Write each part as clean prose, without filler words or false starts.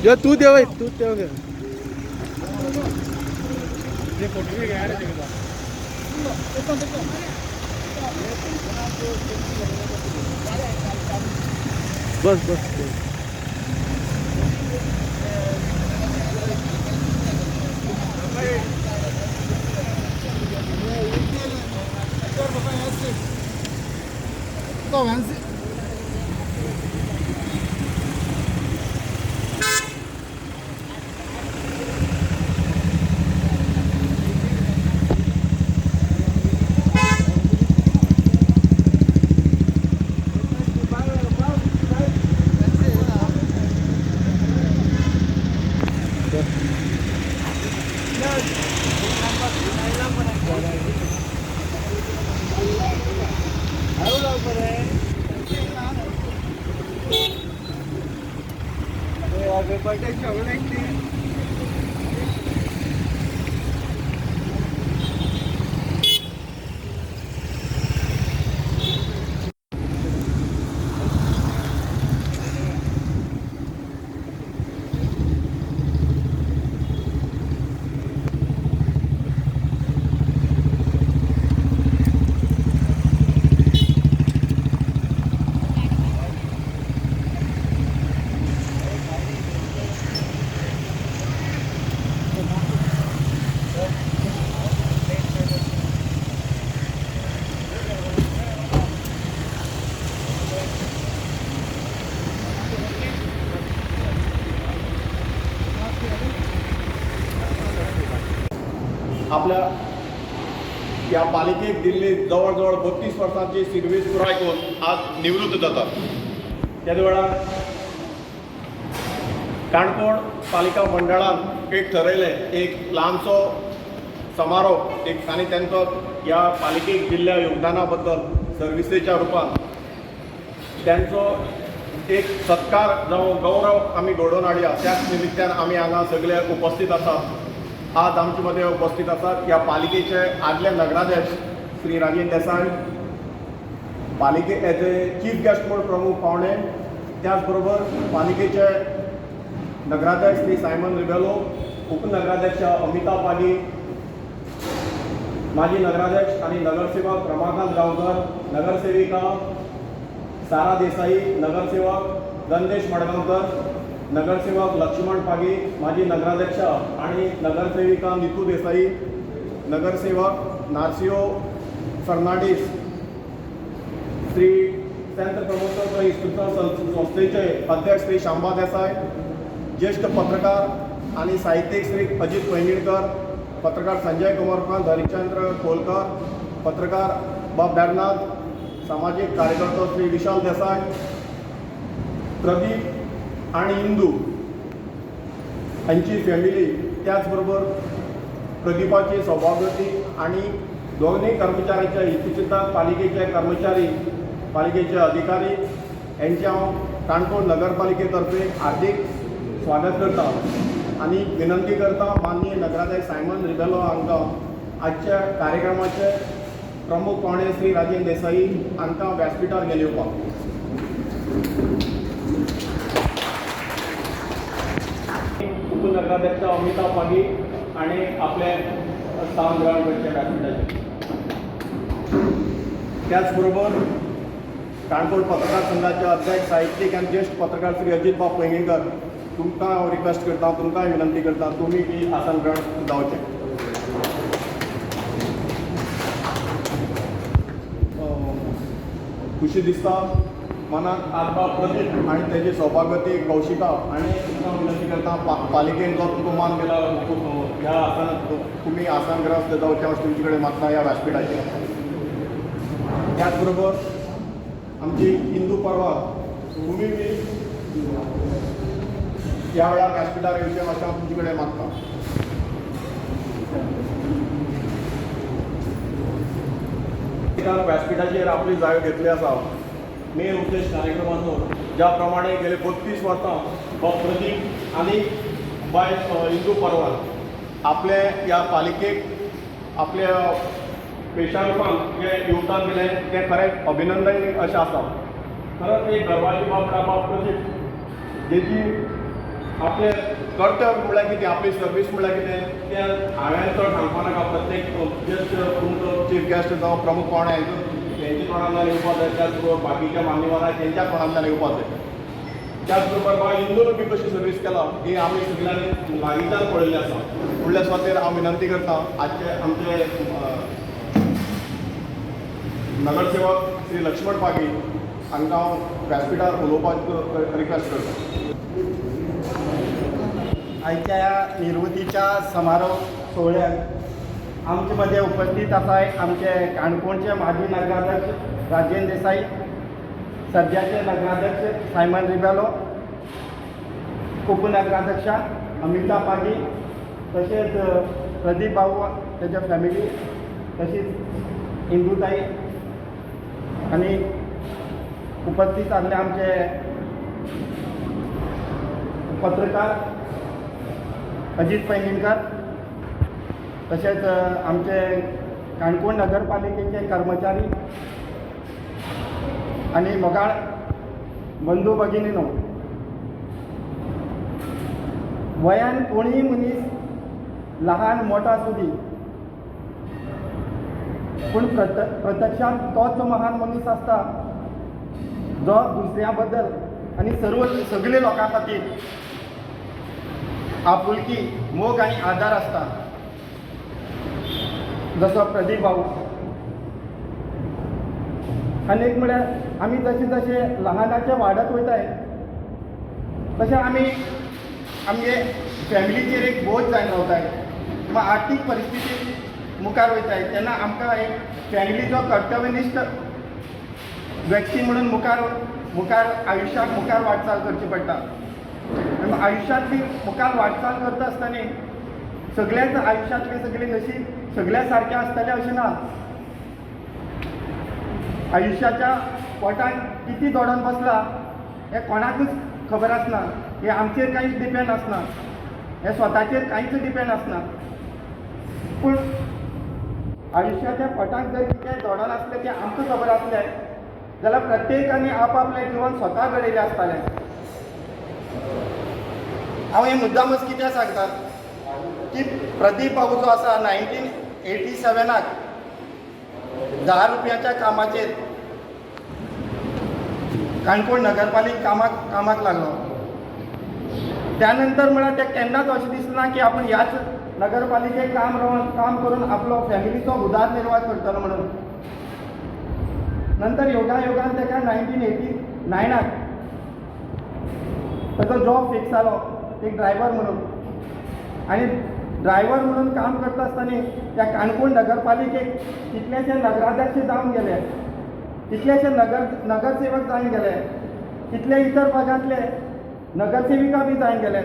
जो तू देव तू देव घे बस बस आपल्या या पालिकेक दिल्ली जवळजवळ 32 वर्सांची सर्वीस पुराय करून आज निवृत्त जातात. त्याच वेळार काणकोण पालिका मंडळान एक ठरयलें एक ल्हानसो समारोप एक आनी तांचो ह्या पालिकेक दिल्ल्या योगदाना बद्दल सर्विसेच्या रुपान त्यांचो एक सत्कार जावं गौरव आमी घडोवन हाडया. त्याच निमित्तान आमी हांगा सगळे उपस्थित आसात. आज आमचे मध्ये उपस्थित असतात या पालिकेचे आदले नगराध्यक्ष श्री राजेंद्र देसाई, पालिके एज ए चीफ गेस्ट म्हणून प्रमुख पावणे, त्याचबरोबर पालिकेचे नगराध्यक्ष श्री सायमन रिबेलो, उपनगराध्यक्ष अमिता पागी, माजी नगराध्यक्ष आणि नगरसेवक रमाकांत गांवकर, नगरसेविका सारा देसाई, नगरसेवक गणेश मडगांवकर, नगरसेवक लक्ष्मण पागी, माजी नगराध्यक्ष आणि नगरसेविका नीतू देसाई, नगरसेवक Narcio Fernandes, Shri saint promoter institution संस्थेचे अध्यक्ष श्री शांबा देसाई, ज्येष्ठ पत्रकार आणि साहित्यिक श्री अजित पैंगीणकर, पत्रकार संजय कुमारकांत हरिचंद्र कोलकर, पत्रकार बॉब बेर्नाद, सामाजिक कार्यकर्ता श्री विशाल देसाई, प्रदीप आणि इंदू यांची फॅमिली, त्याचबरोबर प्रदीपाची सौभाग्यवती आणि दोन्ही कर्मचाऱ्यांच्या हितचिंतक पालिकेचे कर्मचारी, पालिकेचे अधिकारी यांचे हांव काणकोण नगरपालिकेतर्फे हार्दिक स्वागत करता आणि विनंती करता माननीय नगराध्यक्ष सायमन रिबेलो हांकां आजच्या कार्यक्रमाचे प्रमुख पावणे श्री राजेंद्र देसाई हांकां व्यासपीठार घेवन येवपाक. उपनगराध्यक्ष अमिता पागी आणि आपले स्थान ग्रहण करचे व्यासपीठाचे. त्याचबरोबर काणकोण पत्रकार संघाचे अध्यक्ष साहित्यिक आणि ज्येष्ठ पत्रकार श्री अजित बाब पैंगीणकर, तुमकां हांव रिक्वेस्ट करता, तुमकां विनंती करता तुमी बी आसन ग्रहण जावचें. खुशी दिसता मनात आजबा प्रदीप आणि त्याची सौभाग्यवती कौशिका आणि तुमकां विनंती करता पालिकेन जो तुमकां मान दिला ह्या आसनात तुम्ही आसनग्रस्त जावचे अशें तुमचे कडेन मागता ह्या व्यासपीठाचेर. त्याचबरोबर आमची हिंदू परवा तुम्ही बी ह्या वेळार व्यासपीठार येवचें अशें हांव तुमचे कडेन मागता. व्यासपीठाचेर आपली जायो घेतली आसा. मेन उद्देश कार्यक्रमाचो ज्या प्रमाणे गेले 32 वर्सां हो प्रदीप आणि बाय हिंदू परवार आपले ह्या पालिकेक आपल्या पेशा रूपान जे योगदान दिलें तें खरेंच अभिनंदनीय अशें आसा. खरंच एक गर्वाची बाब प्रदीप जेची आपले कर्तव्य म्हळ्यार कितें, आपली सर्वीस म्हळ्यार कितें तें हांवें चड सांगपा नाका. प्रत्येक जस्ट तुमचो चीफ गेस्ट जावं प्रमुख कोण तेंच्या तोंडांतल्यान येवपा जाय, त्याच बरोबर बाकीच्या मान्यवरां तेंच्या तोंडांतल्यान येवपा जाय. त्याच बरोबर बाबा इंदून बी कशी सर्वीस केला ही आमी सगळ्यांनी लागींच्यान पळयल्ली आसा. म्हणल्या सुवातेर हांव विनंती करतां आजचे आमचे नगरसेवक श्री लक्ष्मण पागी हांकां हांव व्यासपीठार उलोवपाक रिक्वेस्ट करतां. आयच्या ह्या निर्वतीच्या समारोप सोहळ्यात आमचे मध्ये उपस्थित आसाय आमचे काणकोणचे माजी नगराध्यक्ष राजेंद्र देसाई, सध्याचे नगराध्यक्ष सायमन रिबेलो, उपनगराध्यक्षा अमिता पागी, तसेच प्रदीप भाऊ त्याच्या फॅमिली, तशीच इंदुताई आणि उपस्थित असले आमचे पत्रकार अजित पैंगीणकर, तसेच आमचे काणकोण नगरपालिकेचे कर्मचारी आणि मोगाळ बंधू भगिनीनो, वयान कोणीय मनीस ल्हान मोठा सुदी पूण प्रत्यक्षात तोच महान मनीस आसता जो दुसऱ्या बद्दल आणि सगळे लोकां खातीर आपुलकी, मोग आणि आदार आसता. जसो प्रदीप भाऊ. आनी एक म्हळ्यार आमी जशे जशे ल्हानाचे वाडत वयताय तशें आमी आमगे फॅमिलीचेर एक बोज जावन रावताय. किंवा आर्थीक परिस्थिती मुखार वयताय तेन्ना आमकां एक फॅमिलीचो कर्तव्यनिश्ठ व्यक्ती म्हणून मुखार आयुश्याक मुखार वाटचाल करची पडटा. आयुश्यांतली मुखार वाटचाल करता आसतना सगळ्याच आयुश्यांतले सगळे नशीब सगळ्या सारकें आसतलें अशें ना. आयुश्याच्या पोटान किती दोडोन बसला हें कोणाकूच खबर आसना. हें आमचेर कांयच डिपेंड आसना, हें स्वताचेर कांयच डिपेंड आसना. पूण आयुश्याच्या पोटाक जर कितें दोडोन आसलें तें आमकां खबर आसलें जाल्यार प्रत्येकानी आपापलें जिवन स्वता घडयलें आसतालें. हांव हें मुद्दामच कित्याक सांगता की प्रदीप बाबू जो आसा 1987 10 रुपयाच्या कामाचेर काणकोण नगरपालिका कामाक लागलो. त्यानंतर म्हळ्यार तें केन्नाच अशें दिसना की आपूण ह्याच नगरपालिकेक काम करून आपलो फॅमिलीचो उदारनिर्वाह करतलो म्हणून. नंतर योगान ताका 1989 ताचो जॉब फिक्स जालो एक ड्रायव्हर म्हणून. आणि ड्रायव्हर म्हणून काम करता आसतना त्या काणकोण नगरपालिकेक कितलेशे नगराध्यक्ष जावन गेले, कितलेशे नगरसेवक जावन गेले, कितले इतर भागांतले नगरसेविका बी जावन गेले.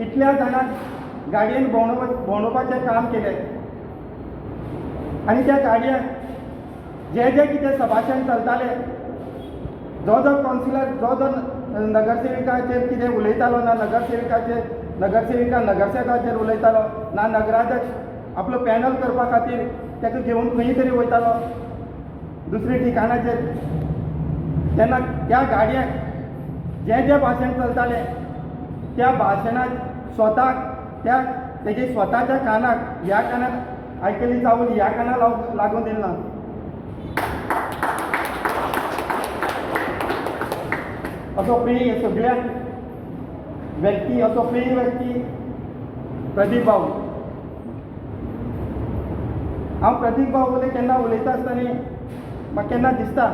इतल्या जाणांक गाडयेन भोंवडोवपाचें काम केलें. आनी त्या गाडयांक जे कितें सभाशण चलताले, जो कावन्सिलर जो नगरसेविकाचेर कितें उलयतालो ना नगरसेविका नगरसेवकाचेर उलयतालो ना नगराध्यक्ष आपलो पॅनल करपा खातीर ताका घेवन खंय तरी वयतालो दुसऱ्या ठिकाणाचेर, तेन्ना त्या गाडयांक जे भाशण चलतालें त्या भाशणाक स्वताक तेजे स्वताच्या कानाक ह्या कानाक आयकली जावन ह्या कानाक लागून दिलना. असो प्रिय सगळ्या व्यक्ती, असो प्रिय व्यक्ती प्रदीप भाऊ. हांव प्रदीप भाऊ कडेन केन्ना उलयता आसतना म्हाका केन्ना दिसता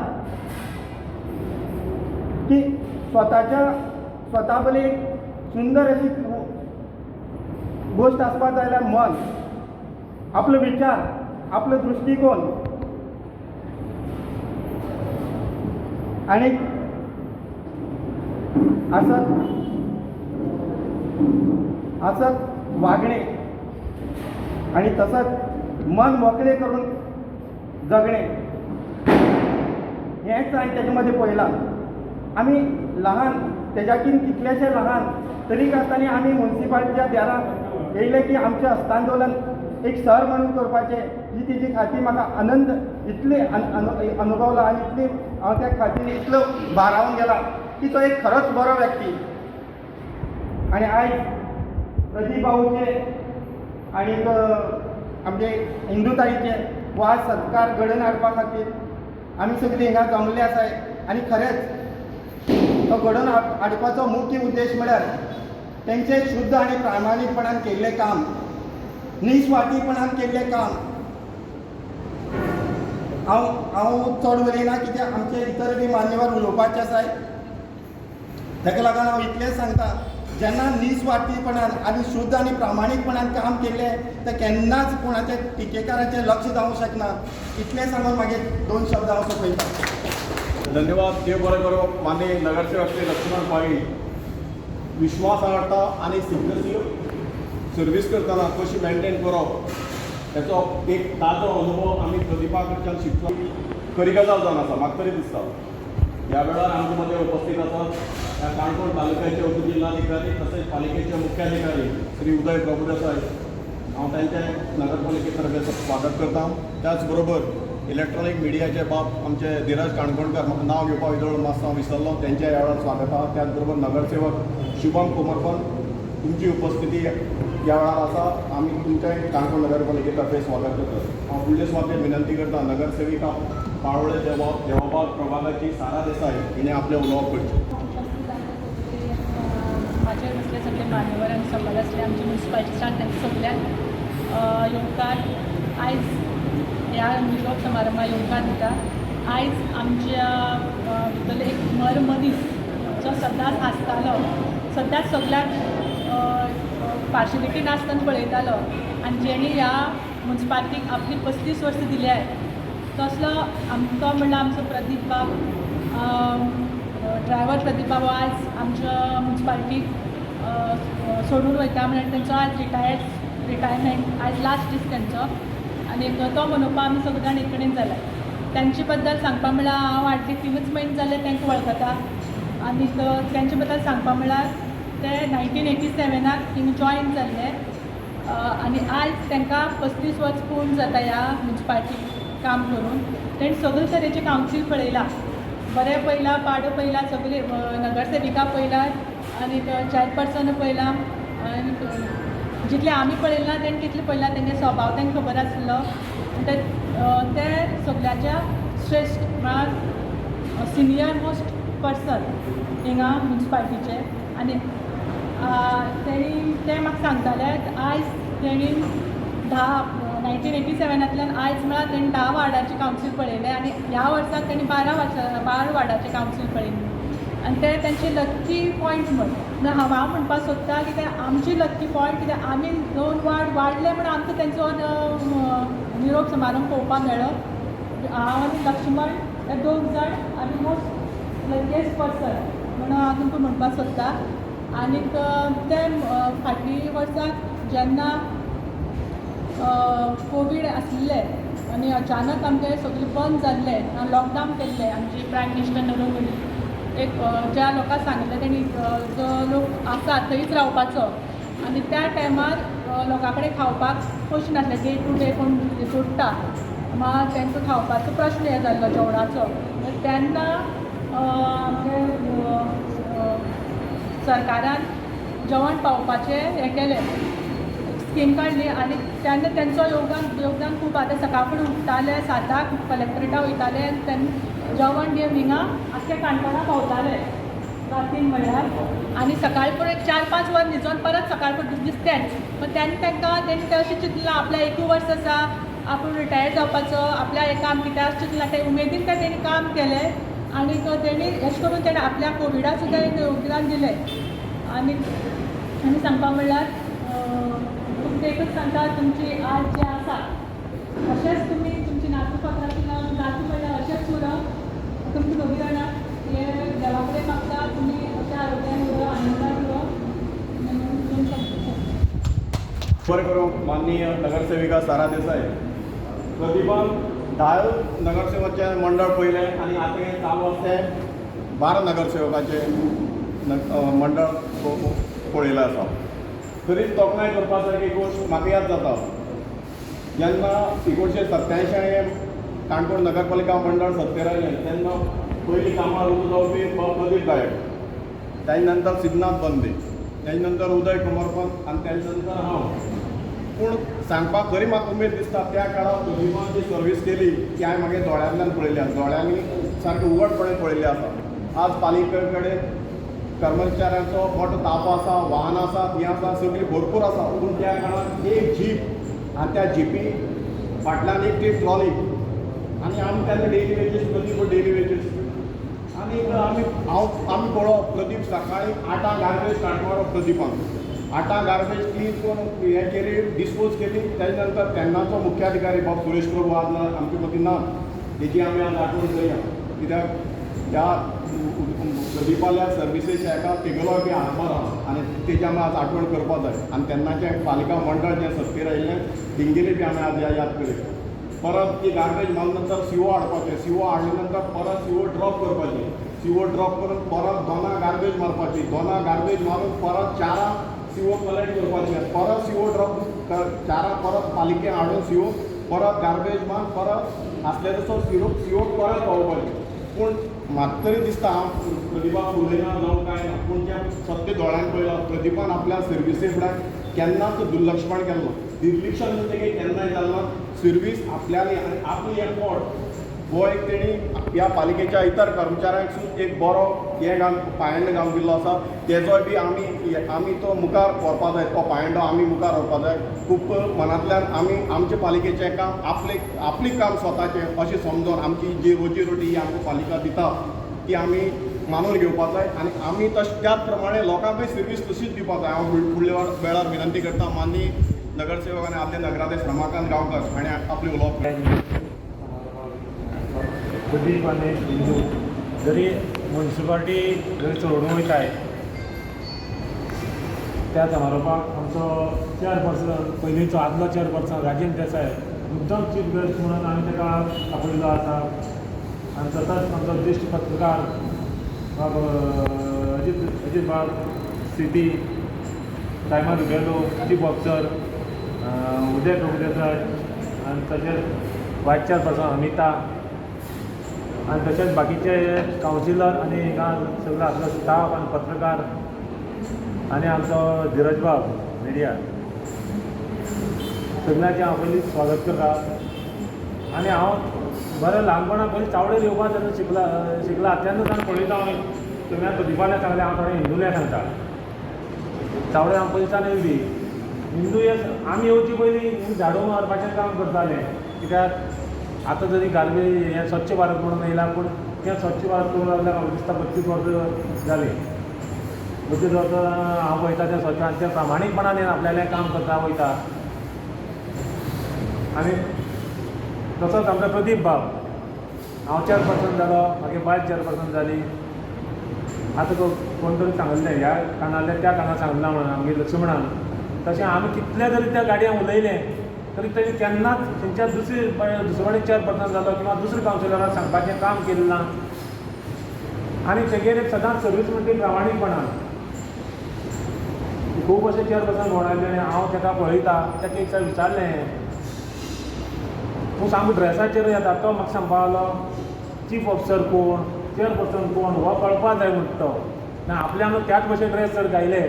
की स्वता बरी सुंदर अशी गोष्ट आसपाक जाय जाल्यार मन, आपलो विचार, आपलो दृश्टिकोन आनी असत वागणे आणि तसंच मन मोकळे करून जगणे हेच हांवें तेजे पळयलां. आमी ल्हान तेज्याकीन कितलेशे ल्हान तरी आसतना आमी म्युन्सिपालिटीच्या दारां येयले की आमचें हस्तांदोलन एक सर म्हणून करपाचें ही तेजी खातीर म्हाका आनंद इतले अनुभवला आनी इतली हांव त्या खातीर इतलो भारावन गेला की तो एक खरोच बरो व्यक्ती. आणि आयज प्रदीप भाऊचे आणि आमचे हिंदुताईचे वाद सत्कार घडोवन हाडपा खातीर आमी सगळीं हिंगा जमले आसाय आणि खरेंच तो घडोवन हाडपाचो मुख्य उद्देश म्हळ्यार तेंचे शुद्ध आणि प्रामाणीकपणान केल्लें काम, निस्वार्थीपणान केल्लें काम. हांव चड उलयना कित्याक आमचे इतर बी मान्यवर उलोवपाचे आसाय. ताका लागून हांव इतलेंच सांगता, जेन्ना निस्वार्थीपणान आनी शुद्ध आनी प्रामाणीकपणान काम केल्लें तें केन्नाच कोणाचे टिकेकाराचें लक्ष जावंक शकना. इतलें सांगून मागीर 2 शब्द हांव सोंपयतां. धन्यवाद. देव बरें करो. माननीय नगरसेवक श्री लक्ष्मण पागी विश्वास हाडटा आनी सिक्रेसी सर्वीस करतना कशी मेंटेन करप हेचो एक ताजो अनुभव आमी प्रदीपा कडच्यान शिकलो. खरी गजाल जावन आसा, म्हाका तरी दिसता. ह्या वेळार आमचे मध्ये उपस्थित आसात काणकोण तालुक्याचे उपजिल्हाधिकारी तसेच पालिकेचे मुख्याधिकारी श्री उदय प्रभुदेसाय. हांव तांचे नगरपालिकेतर्फे स्वागत करता. त्याचबरोबर इलेक्ट्रॉनिक मिडियाचे बाब आमचे धीरज काणकोणकर, म्हाका नांव घेवपाक इजळ मातसो विसरलो, तेंच्या ह्या वेळार स्वागत आहा. त्याचबरोबर नगरसेवक शुभम कोमरपन, तुमची उपस्थिती ह्या वेळार आसा. आमी तुमचें काणकोण नगरपालिकेतर्फे स्वागत करतात. हांव फुडले सुवातेर विनंती करता नगरसेविका पाळोळे देवाबाग प्रभागाची सारा देसाय हिणें आपलें उलोवप करचें. माझे असले सगळे मान्यवर आणि समाज असले आमच्या म्युन्सिपाल्टीच्यान सगळ्यांक येवकार आयज ह्या निरोप समारंभात येवकार दिता. आयज आमच्या भितरले एक मर मनीस जो सदांच हांसतालो, सदांच सगळ्याक पार्शिलिटी नासतना पळयतालो आनी जेणी ह्या म्युन्सिपाल्टीक आपली 35 वर्सां दिल्यात, तसलो तो म्हणल्यार आमचो प्रदीप बाब, ड्रायव्हर प्रदीप बाब आज आमच्या म्युन्सिपाल्टीक सोडून वयता. म्हणल्यार तेंचो आज रिटायरमेंट आज लास्ट दीस तेंचो आनी तो मनोवपाक आमी सगळे जाण एक कडेन जाल्यात. तेंचे बद्दल सांगपा म्हळ्यार हांव हाडली 3 म्हयने जाले तांकां वळखता. आनी तेंचे बद्दल सांगपा म्हळ्यार ते 1987 थिंग जॉयन जाल्ले आनी आयज तांकां 35 वर्स पूर्ण जाता ह्या म्युन्सिपाल्टीक काम करून. तेणी सगळे तरेचे कावन्सील पळयला, बरें पळयला, पाड पळयला, सगळे नगरसेविका पळयला आनी चॅरपर्सन पळयला आनी जितले आमी पळयला तेणी तितले पळयला. तेंगे स्वभाव तांकां खबर आसलो. ते सगळ्याच्या श्रेश्ठ म्हळ्यार सिनियर मोस्ट पर्सन हिंगा म्युन्सिपाल्टीचे. आनी ते म्हाका सांगताले आयज तेणी 1987 आयज म्हळ्यार तेणी 10 वार्डाचे कावन्सील पळयले आनी ह्या वर्साक तेणी 12 वार्डाचे कावन्सील पळयले. आनी ते तेंचे लक्की पॉयंट म्हण हांव म्हणपाक सोदता की ते आमची लक्की पॉयंट कित्याक आमी 2 वार्ड वाडले म्हणून आमकां तेंचो निरोप समारंभ पळोवपाक मेळ्ळो. हांव आनी लक्ष्मण हे 2 जाण आमी मोस्ट लकीएस्ट पर्सन म्हणून हांव तुमकां म्हणपाक सोदता. आनीक ते फाटली वर्साक जेन्ना कोवीड आसले आनी अचानक आमचे सगळें बंद जाल्ले, लॉकडावन केल्ले आमची प्रायम मिनिस्टर नरेंद्र मोदी एक ज्या लोकांक सांगिल्लें तेणी जो लोक आसा थंयच रावपाचो. आनी त्या टायमार लोकां कडेन खावपाक पयशे नासले. डे टू डे कोण सोडटा मात तांकां खावपाचो प्रश्न हे जाल्लो जेवणाचो. तेन्ना आमचे सरकारान जेवण पावोवपाचें हें केलें, स्कीम काडली आनी तेन्ना तेंचो योगदान खूब. आतां सकाळ फुडें उठताले 7 कलेक्टरेटाक वयताले आनी तेन्ना जेवण घेवन हिंगा आख्या काणकोणा पावताले रातीन म्हणल्यार. आनी सकाळी फुडें 4-5 वर न्हिदोन परत सकाळ फुडें दिसतेंच. पण तेणी ते अशें चिंतलां आपल्या 1 वर्स आसा, आपूण रिटायर जावपाचो, आपल्या हें काम कितें अशें चिंतलां. ते उमेदीन तेणी काम केलें आनी तेणी अशें करून तेणें आपल्या कोविडाक सुद्दां एक योगदान दिलें. आनी सांगपा म्हणल्यार तुमकां एकच सांगता, तुमची आज जें आसा अशेंच तुमी तुमची नातूपत्राची नातू म्हणल्यार अशेंच उरप. तुमकां दोगी जाणां हे देवा कडेन मागता तुमी अशें आरोग्यान उरप, आनंदान उरप. बरें करूं. माननीय नगरसेविका सारा देसाय, प्रदीपान 10 नगरसेवकाचे मंडळ पयलें आनी आतां हें चालू आसलें 12 नगरसेवकाचे मंडळ पळयलें आसा. खरीच तोखणाय करपा सारकी गोश्ट म्हाका याद जाता जेन्ना 1987 काणकोण नगरपालिका मंडळ सत्तेर आयलें तेन्ना पयलीं कामां रुजू जावपी प्रदीप गायक, ताचे नंतर सिद्धनाथ बंदे, तेजे नंतर उदय कुमारपंत आनी तेजे नंतर हांव. पूण सांगपाक खरी म्हाका उमेद दिसता त्या काळार प्रदीपान जी सर्वीस केली ती हांवें मागीर दोळ्यांतल्यान पळयली आसा, दोळ्यांनी सारकें उगडपणे पळयल्लें आसा. आज पालिके कडेन कर्मचाऱ्यांचो मोठो ताप आसा, वाहनां आसात, हें आसा, सगळीं भरपूर आसा. पूण त्या काळार एक जीप आनी त्या जिपी फाटल्यान एक ती ट्रॉली आनी आमी तेन्ना daily wages Pradeep daily wages आनी आमी पळोवप प्रदीप सकाळीं 8 गार्बेज काडपारो प्रदीपान 8 गार्बेज क्लीन करून हें केली, डिस्पोज केली. तेजे नंतर तेन्नाचो मुख्याधिकारी बाब सुरेश प्रभू आज आमचे मदीं ना, तेजी आमी आज आठवण करया. कित्याक त्या प्रदीपाल्या सर्विसेच्या एका तिगलोय बी हातभार आहा आनी तेजी आमी आज आठवण करपा जाय. आनी तेन्नाचें पालिका मंडळ जें सत्तेर आयिल्लें तेंगेली बी आमी आज याद करूया. परत ती गार्बेज मारले नंतर सीओ हाडपाचें, सीओ हाडले नंतर परत सीओ ड्रॉप करपाचें, सीओ ड्रॉप करून परत 2 गार्बेज मारपाची, 2 गार्बेज मारून परत 4 सीओ कलेक्ट करपाचें, परत सीओ ड्रॉप 4 परत पालिकेन हाडून सीओ परत गार्बेज मार परत आसले तसो सीओ परत पावोवपाचें. पूण म्हाका तरी दिसता हांव प्रदीपाक उलयना जावं कांय ना, पूण जें सत्य दोळ्यान पळयलां प्रदीपान आपल्या सर्विसे फुड्यान केन्नाच दुर्लक्षपण केलें ना, निर्लक्षण तेगे केन्नाय जालें ना. सर्वीस आपल्याली आनी आपली एफोर्ट हो एक तेणी ह्या पालिकेच्या इतर कर्मचाऱ्यांक सुद्दां एक बरो हें काम पायंडो काम दिल्लो आसा. तेजोय बी आमी तो मुखार व्हरपा जाय, तो पायंडो आमी मुखार व्हरपा जाय. खूब मनांतल्यान आमी आमचे पालिकेचें काम आपली काम स्वताचें अशें समजून आमची जी रोजी रोटी ही आमची पालिका दिता ती आमी मानून घेवपा जाय आनी आमी त्याच प्रमाणे लोकांकूय सर्वीस तशीच दिवपा जाय. हांव फुडल्या वेळार विनंती करता माननीय नगरसेवक आनी आदले नगराध्यक्ष रमाकांत गांवकर हाणें आपली उलोवप प्रदीप आनी हिंदू जरी म्युनिसिपालिटी जरी चलोवून वयताय त्या समारोपाक आमचो चेअरपर्सन पयलींचो आदलो चेअरपर्सन राजेंद्र देसाय मुद्दम चीफ गेस्ट म्हणून आमी ताका आपयलो आसा. आनी तसोच आमचो ज्येश्ठ पत्रकार बाब अजीत बाब सिटी टायमार उगेलो चीफ ऑफिसर उदय प्रभुदेसाय आनी तशेंच वायस चेअरपर्सन अमिता आनी तशेंच बाकीचे कावन्सिलर आनी हिंगा सगळो आसलो स्टाफ आनी पत्रकार आनी आमचो धीरज बाब मिडिया सगळ्यांचें हांव पयलीं स्वागत करता. आनी हांव बरें ल्हानपणाक पयलीं चावडेर येवपाक जेन्ना शिकला तेन्ना सावन पळयता हांव तुमी प्रदीपाले सांगलें हांव थोडें हिंदूले सांगता. चावडेर हांव पयलींच्यान येयली हिंदू आमी येवची पयलीं झाडू मारपाचें काम करताले. कित्याक आतां जरी गार्बेज हें स्वच्छ भारत म्हणून येयला पूण तें स्वच्छ भारत करून लागल्यार म्हाका दिसता 35 वर्सां जालीं. 35 वर्सां हांव पळयता तें स्वच्छ आनी तें प्रामाणीकपणान आपल्यालें काम करता वयता. आनी तसोच आमचो प्रदीप बाब हांव चेअरपर्सन जालो मागीर वायस चेअरपर्सन जाली. आतां कोण तरी सांगलें ह्या कानांतल्यान त्या कानार सांगलां म्हणून आमगे लक्ष्मणान. तशें आमी कितले जरी त्या गाडयांक उलयलें तरी तेणी केन्नाच खंयच्या दुसरे फावटी चेअरपर्सन जालो किंवा दुसऱ्या कावन्सिलराक सांगपाचें काम केलें ना. आनी तेगेर सदांच सर्वीस म्हणजे प्रामाणीकपणान खूब अशे चेअरपर्सन भोंवडायले आनी हांव ताका पळयता ताका एकदां विचारलें तूं सामको ड्रेसाचेर येता तो म्हाका सांगपा लागलो चीफ ऑफिसर कोण चेअरपर्सन कोण हो कळपा जाय म्हणटा तो. ना आपल्यान त्याच भशेन ड्रेस जर घायले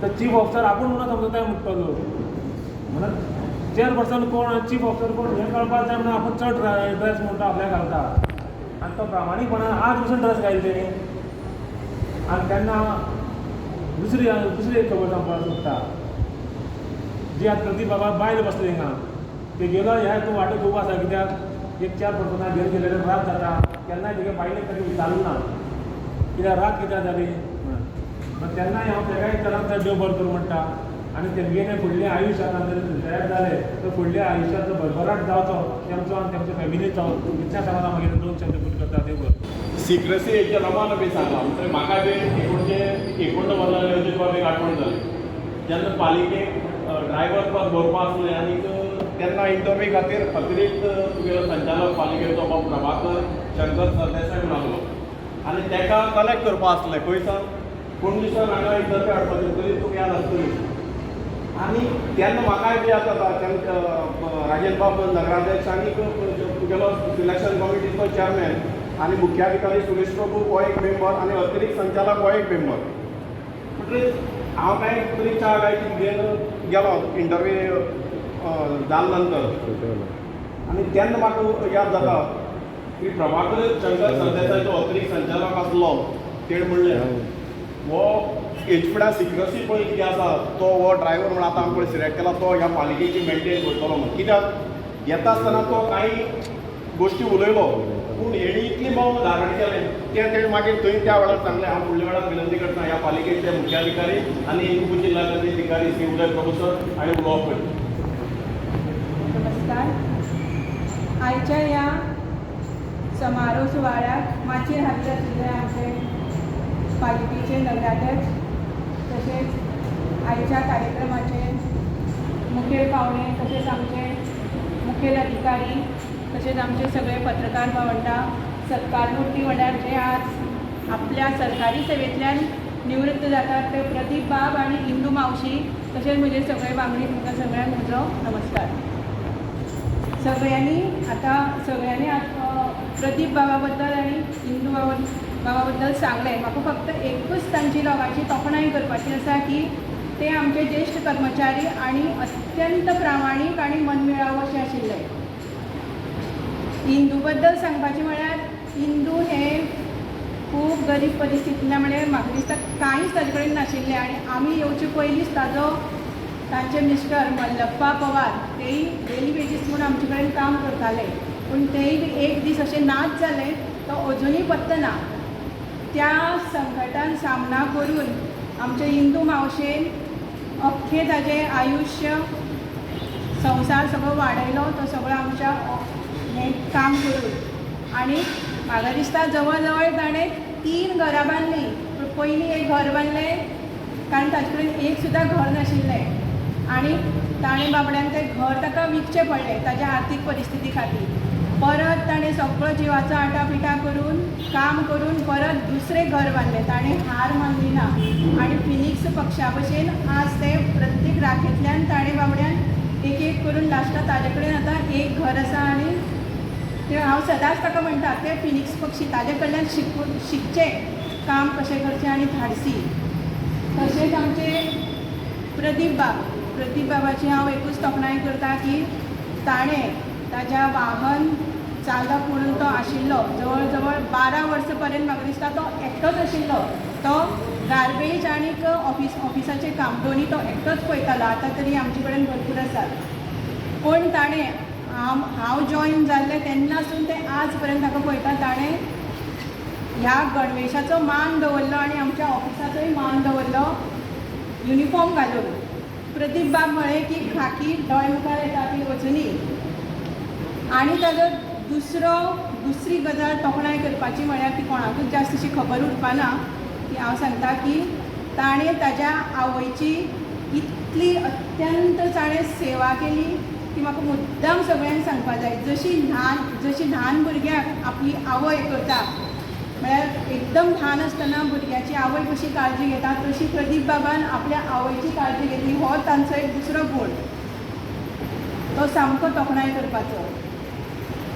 तर चीफ ऑफिसर आपूण म्हणून समजताय म्हणटलो. म्हणून चेअरपर्सन कोण आनी चीफ ऑफिसर कोण हें कळपाक जाय म्हणून आपूण चड ड्रेस म्हणटा आपल्याक घालता. आनी तो प्रामाणीकपणान आज पसून ड्रेस घायले तेणी. आनी तेन्ना दुसरी एक खबर सांगपाक सोदता जी आतां प्रदीप बाबा बायल बसले हिंगा ते गेलो ह्या तूं वाटो खूब आसा कित्याक एक चेअरपर्सनाक घेवन गेले रात जाता केन्नाय तेगे बायलेक कधी विचारलें ना कित्याक रात कित्याक जाली म्हणून. तेन्नाय हांव तेकाय विचारान तर देव बरें करूं म्हणटा. आनी तेमगेले फुडल्या आयुश्यांत जर रिटायर जाले तर फुडल्या आयुश्याचो भरभराट जावचो तेमचो आनी तेमच्या फॅमिलीचो इतल्या सांगता मागीर 2 शब्द पूर्ण करता देव बरें. सिक्रेसी हेच्या रमान बी सांगला म्हणजे म्हाका बी 1949 वर्सां बाब एक आठवण जाली जेन्ना पालिकेक ड्रायव्हर पास भरपा आसलें आनी तेन्ना इंटरव्यू खातीर अतिरिक्त तुगेलो संचालक पालिकेचो बाब प्रभाकर शंकर सरदेसाय म्हणून आसलो आनी तेका कलेक्ट करपा आसलें खंय सावन कोण दिसान हांगा इंटरव्यू हाडपाचें तरी तुका याद आसतली. आनी तेन्ना म्हाकाय बी आतां तेंका राजेंद्र बाब नगराध्यक्ष आनी तुगेलो सिलेक्शन कमिटीचो चेअरमॅन आनी मुख्याधिकारी सुरेश प्रभू हो एक मेंबर आनी अतिरिक्त संचालक हो एक मेंबर म्हणटरीच हांव कांय तरी च्या गायची घेवन गेलो इंटरव्यू जाले नंतर आनी तेन्ना म्हाका याद जाता की प्रभाकर शंकर सरदेसायचो अतिरिक्त संचालक आसलो तेणे म्हणलें हो हेजे फुड्यान सिक्रसी पळय कितें आसा तो हो ड्रायव्हर म्हणून आतां आमकां सिलेक्ट केला तो ह्या पालिकेची मेंटेन करतलो म्हणून कित्याक येता आसतना तो कांय गोश्टी उलयलो पूण हेणी इतली मौन धारण केलें तेणे मागीर थंय त्या वेळार सांगलें हांव फुडल्या वेळार विनंती करता ह्या पालिकेचे मुख्याधिकारी आनी उपजिल्हा अधिकारी श्री उदय प्रभू सर हांणी उलोवप करचें. नमस्कार. आयच्या ह्या समारोह सुवाळ्याक माचयेर हाजीर आशिल्ले आमचे पालिकेचे नगराध्यक्ष तशेंच आयच्या कार्यक्रमाचे मुखेल पावणे तशेंच आमचे मुखेल अधिकारी तशेंच आमचे सगळे पत्रकार भावंडा सत्कारमुर्ती म्हळ्यार जे आज आपल्या सरकारी सेवेंतल्यान निवृत्त जातात ते प्रदीप बाब आनी इंदू मावशी तशेंच म्हजे सगळे वांगडी तुमकां सगळ्यांक म्हजो नमस्कार. सगळ्यांनी प्रदीप बाबा बद्दल आनी इंदू बाबा बद्दल सांगलें. म्हाका फक्त एकूच तांची लोकांची तोखणाय करपाची आसा की ते आमचे ज्येश्ठ कर्मचारी आनी अत्यंत प्रामाणीक आनी मनमेळावू अशे आशिल्ले. इंदू बद्दल सांगपाचें म्हळ्यार इंदू हे खूब गरीब परिस्थितींतल्यान म्हळ्यार म्हाका दिसता कांयच ताजे कडेन नाशिल्लें आनी आमी येवचे पयलींच तांचे मिस्टर मल्लप्पा पवार तेय डेली वेजीस म्हणून आमचे कडेन काम करताले पूण तेय बी एक दीस अशें नाच जालें तो अजुनूय पत्ता ना. त्या संकटान सामना करून आमचे इंदू मावशेन अख्खें ताजें आयुश्य संवसार सगळो वाडयलो तो सगळो आमच्या हें काम करून आनी म्हाका दिसता जवळ जवळ ताणें 3 घरां बांदलीं. पयलीं एक घर बांदलें कारण ताजे कडेन एक सुद्दां घर नाशिल्लें आनी ताणें बाबड्यान तें घर ताका विकचें पडलें ताज्या आर्थीक परिस्थिती खातीर. परत ताणें सगळो जिवाचो आटापिटा करून काम करून परत दुसरें घर बांदलें. ताणें हार मानली ना आनी फिनिक्स पक्षा भशेन आज तें प्रत्येक राखेंतल्यान ताणें बाबड्यान एक एक करून लास्टाक ताजे कडेन आतां एक घर आसा आनी ते हांव सदांच ताका म्हणटा ते फिनिक्स पक्षी ताजे कडल्यान शिकचें काम कशें करचें आनी धाडसी. तशेंच आमचे प्रदीप बाबाची हांव एकूच तोखणाय करता की ताणें ताज्या वाहन चालक म्हणून तो आशिल्लो जवळ जवळ 12 वर्सां पर्यंत म्हाका दिसता तो एकटोच आशिल्लो. तो गार्बेज आनीक ऑफिसाचें काम दोनी तो एकटोच पळयतालो. आतां तरी आमचे कडेन भरपूर आसात पूण ताणें हांव जॉयन जाल्लें तेन्नासून ते आज पर्यंत ताका पळयता ताणें ह्या गणवेशाचो मान दवरलो आनी आमच्या ऑफिसाचोय मान दवरलो युनिफॉर्म घालून. प्रदीप बाब म्हळें की खाकी दोळे मुखार येता ती अजुनी. आनी ताजो दुसरी गजाल तोखणाय करपाची म्हळ्यार ती कोणाकूच जास्त अशी खबर उरपाना की हांव सांगता की ताणें ताज्या आवयची इतली अत्यंत ताणें सेवा केली की म्हाका मुद्दाम सगळ्यांक सांगपा जाय. जशी ल्हान भुरग्याक आपली आवय करता म्हळ्यार एकदम ल्हान आसतना भुरग्याची आवय कशी काळजी घेता तशी प्रदीप बाबान आपल्या आवयची काळजी घेतली. हो तांचो एक दुसरो गूण तो सामको तोखणाय करपाचो.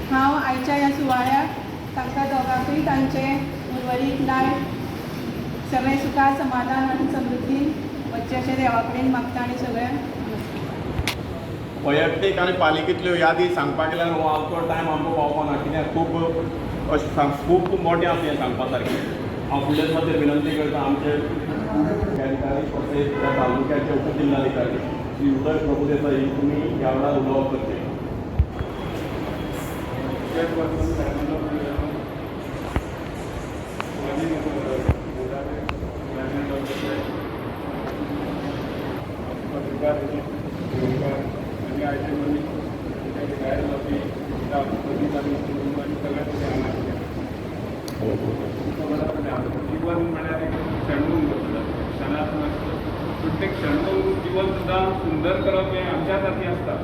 हांव आयच्या ह्या सुवाळ्याक तांकां दोगांकूय तांचें उर्वरीत लायफ सगळें सुखार समाधान आनी समृद्धीन वच्चें अशें देवा कडेन मागता आनी सगळ्यांक वैयक्तीक आनी पालिकेंतल्यो यादी सांगपाक गेल्यार हो आमचो टायम आमकां पावपा ना कित्याक खूब अशें खूब मोटें आसा हें सांगपा सारकें. हांव फुडले खातीर विनंती करता आमचे अधिकारी तशेंच त्या तालुक्याचे उपजिल्हाधिकारी श्री उदय प्रभू देसाई तुमी ह्या वेळार उलोवप करचें. जीवन म्हळ्यार एक क्षणभंग क्षणात प्रत्येक क्षणभंग जीवन सुद्दां सुंदर करप हें आमच्याच हाती आसता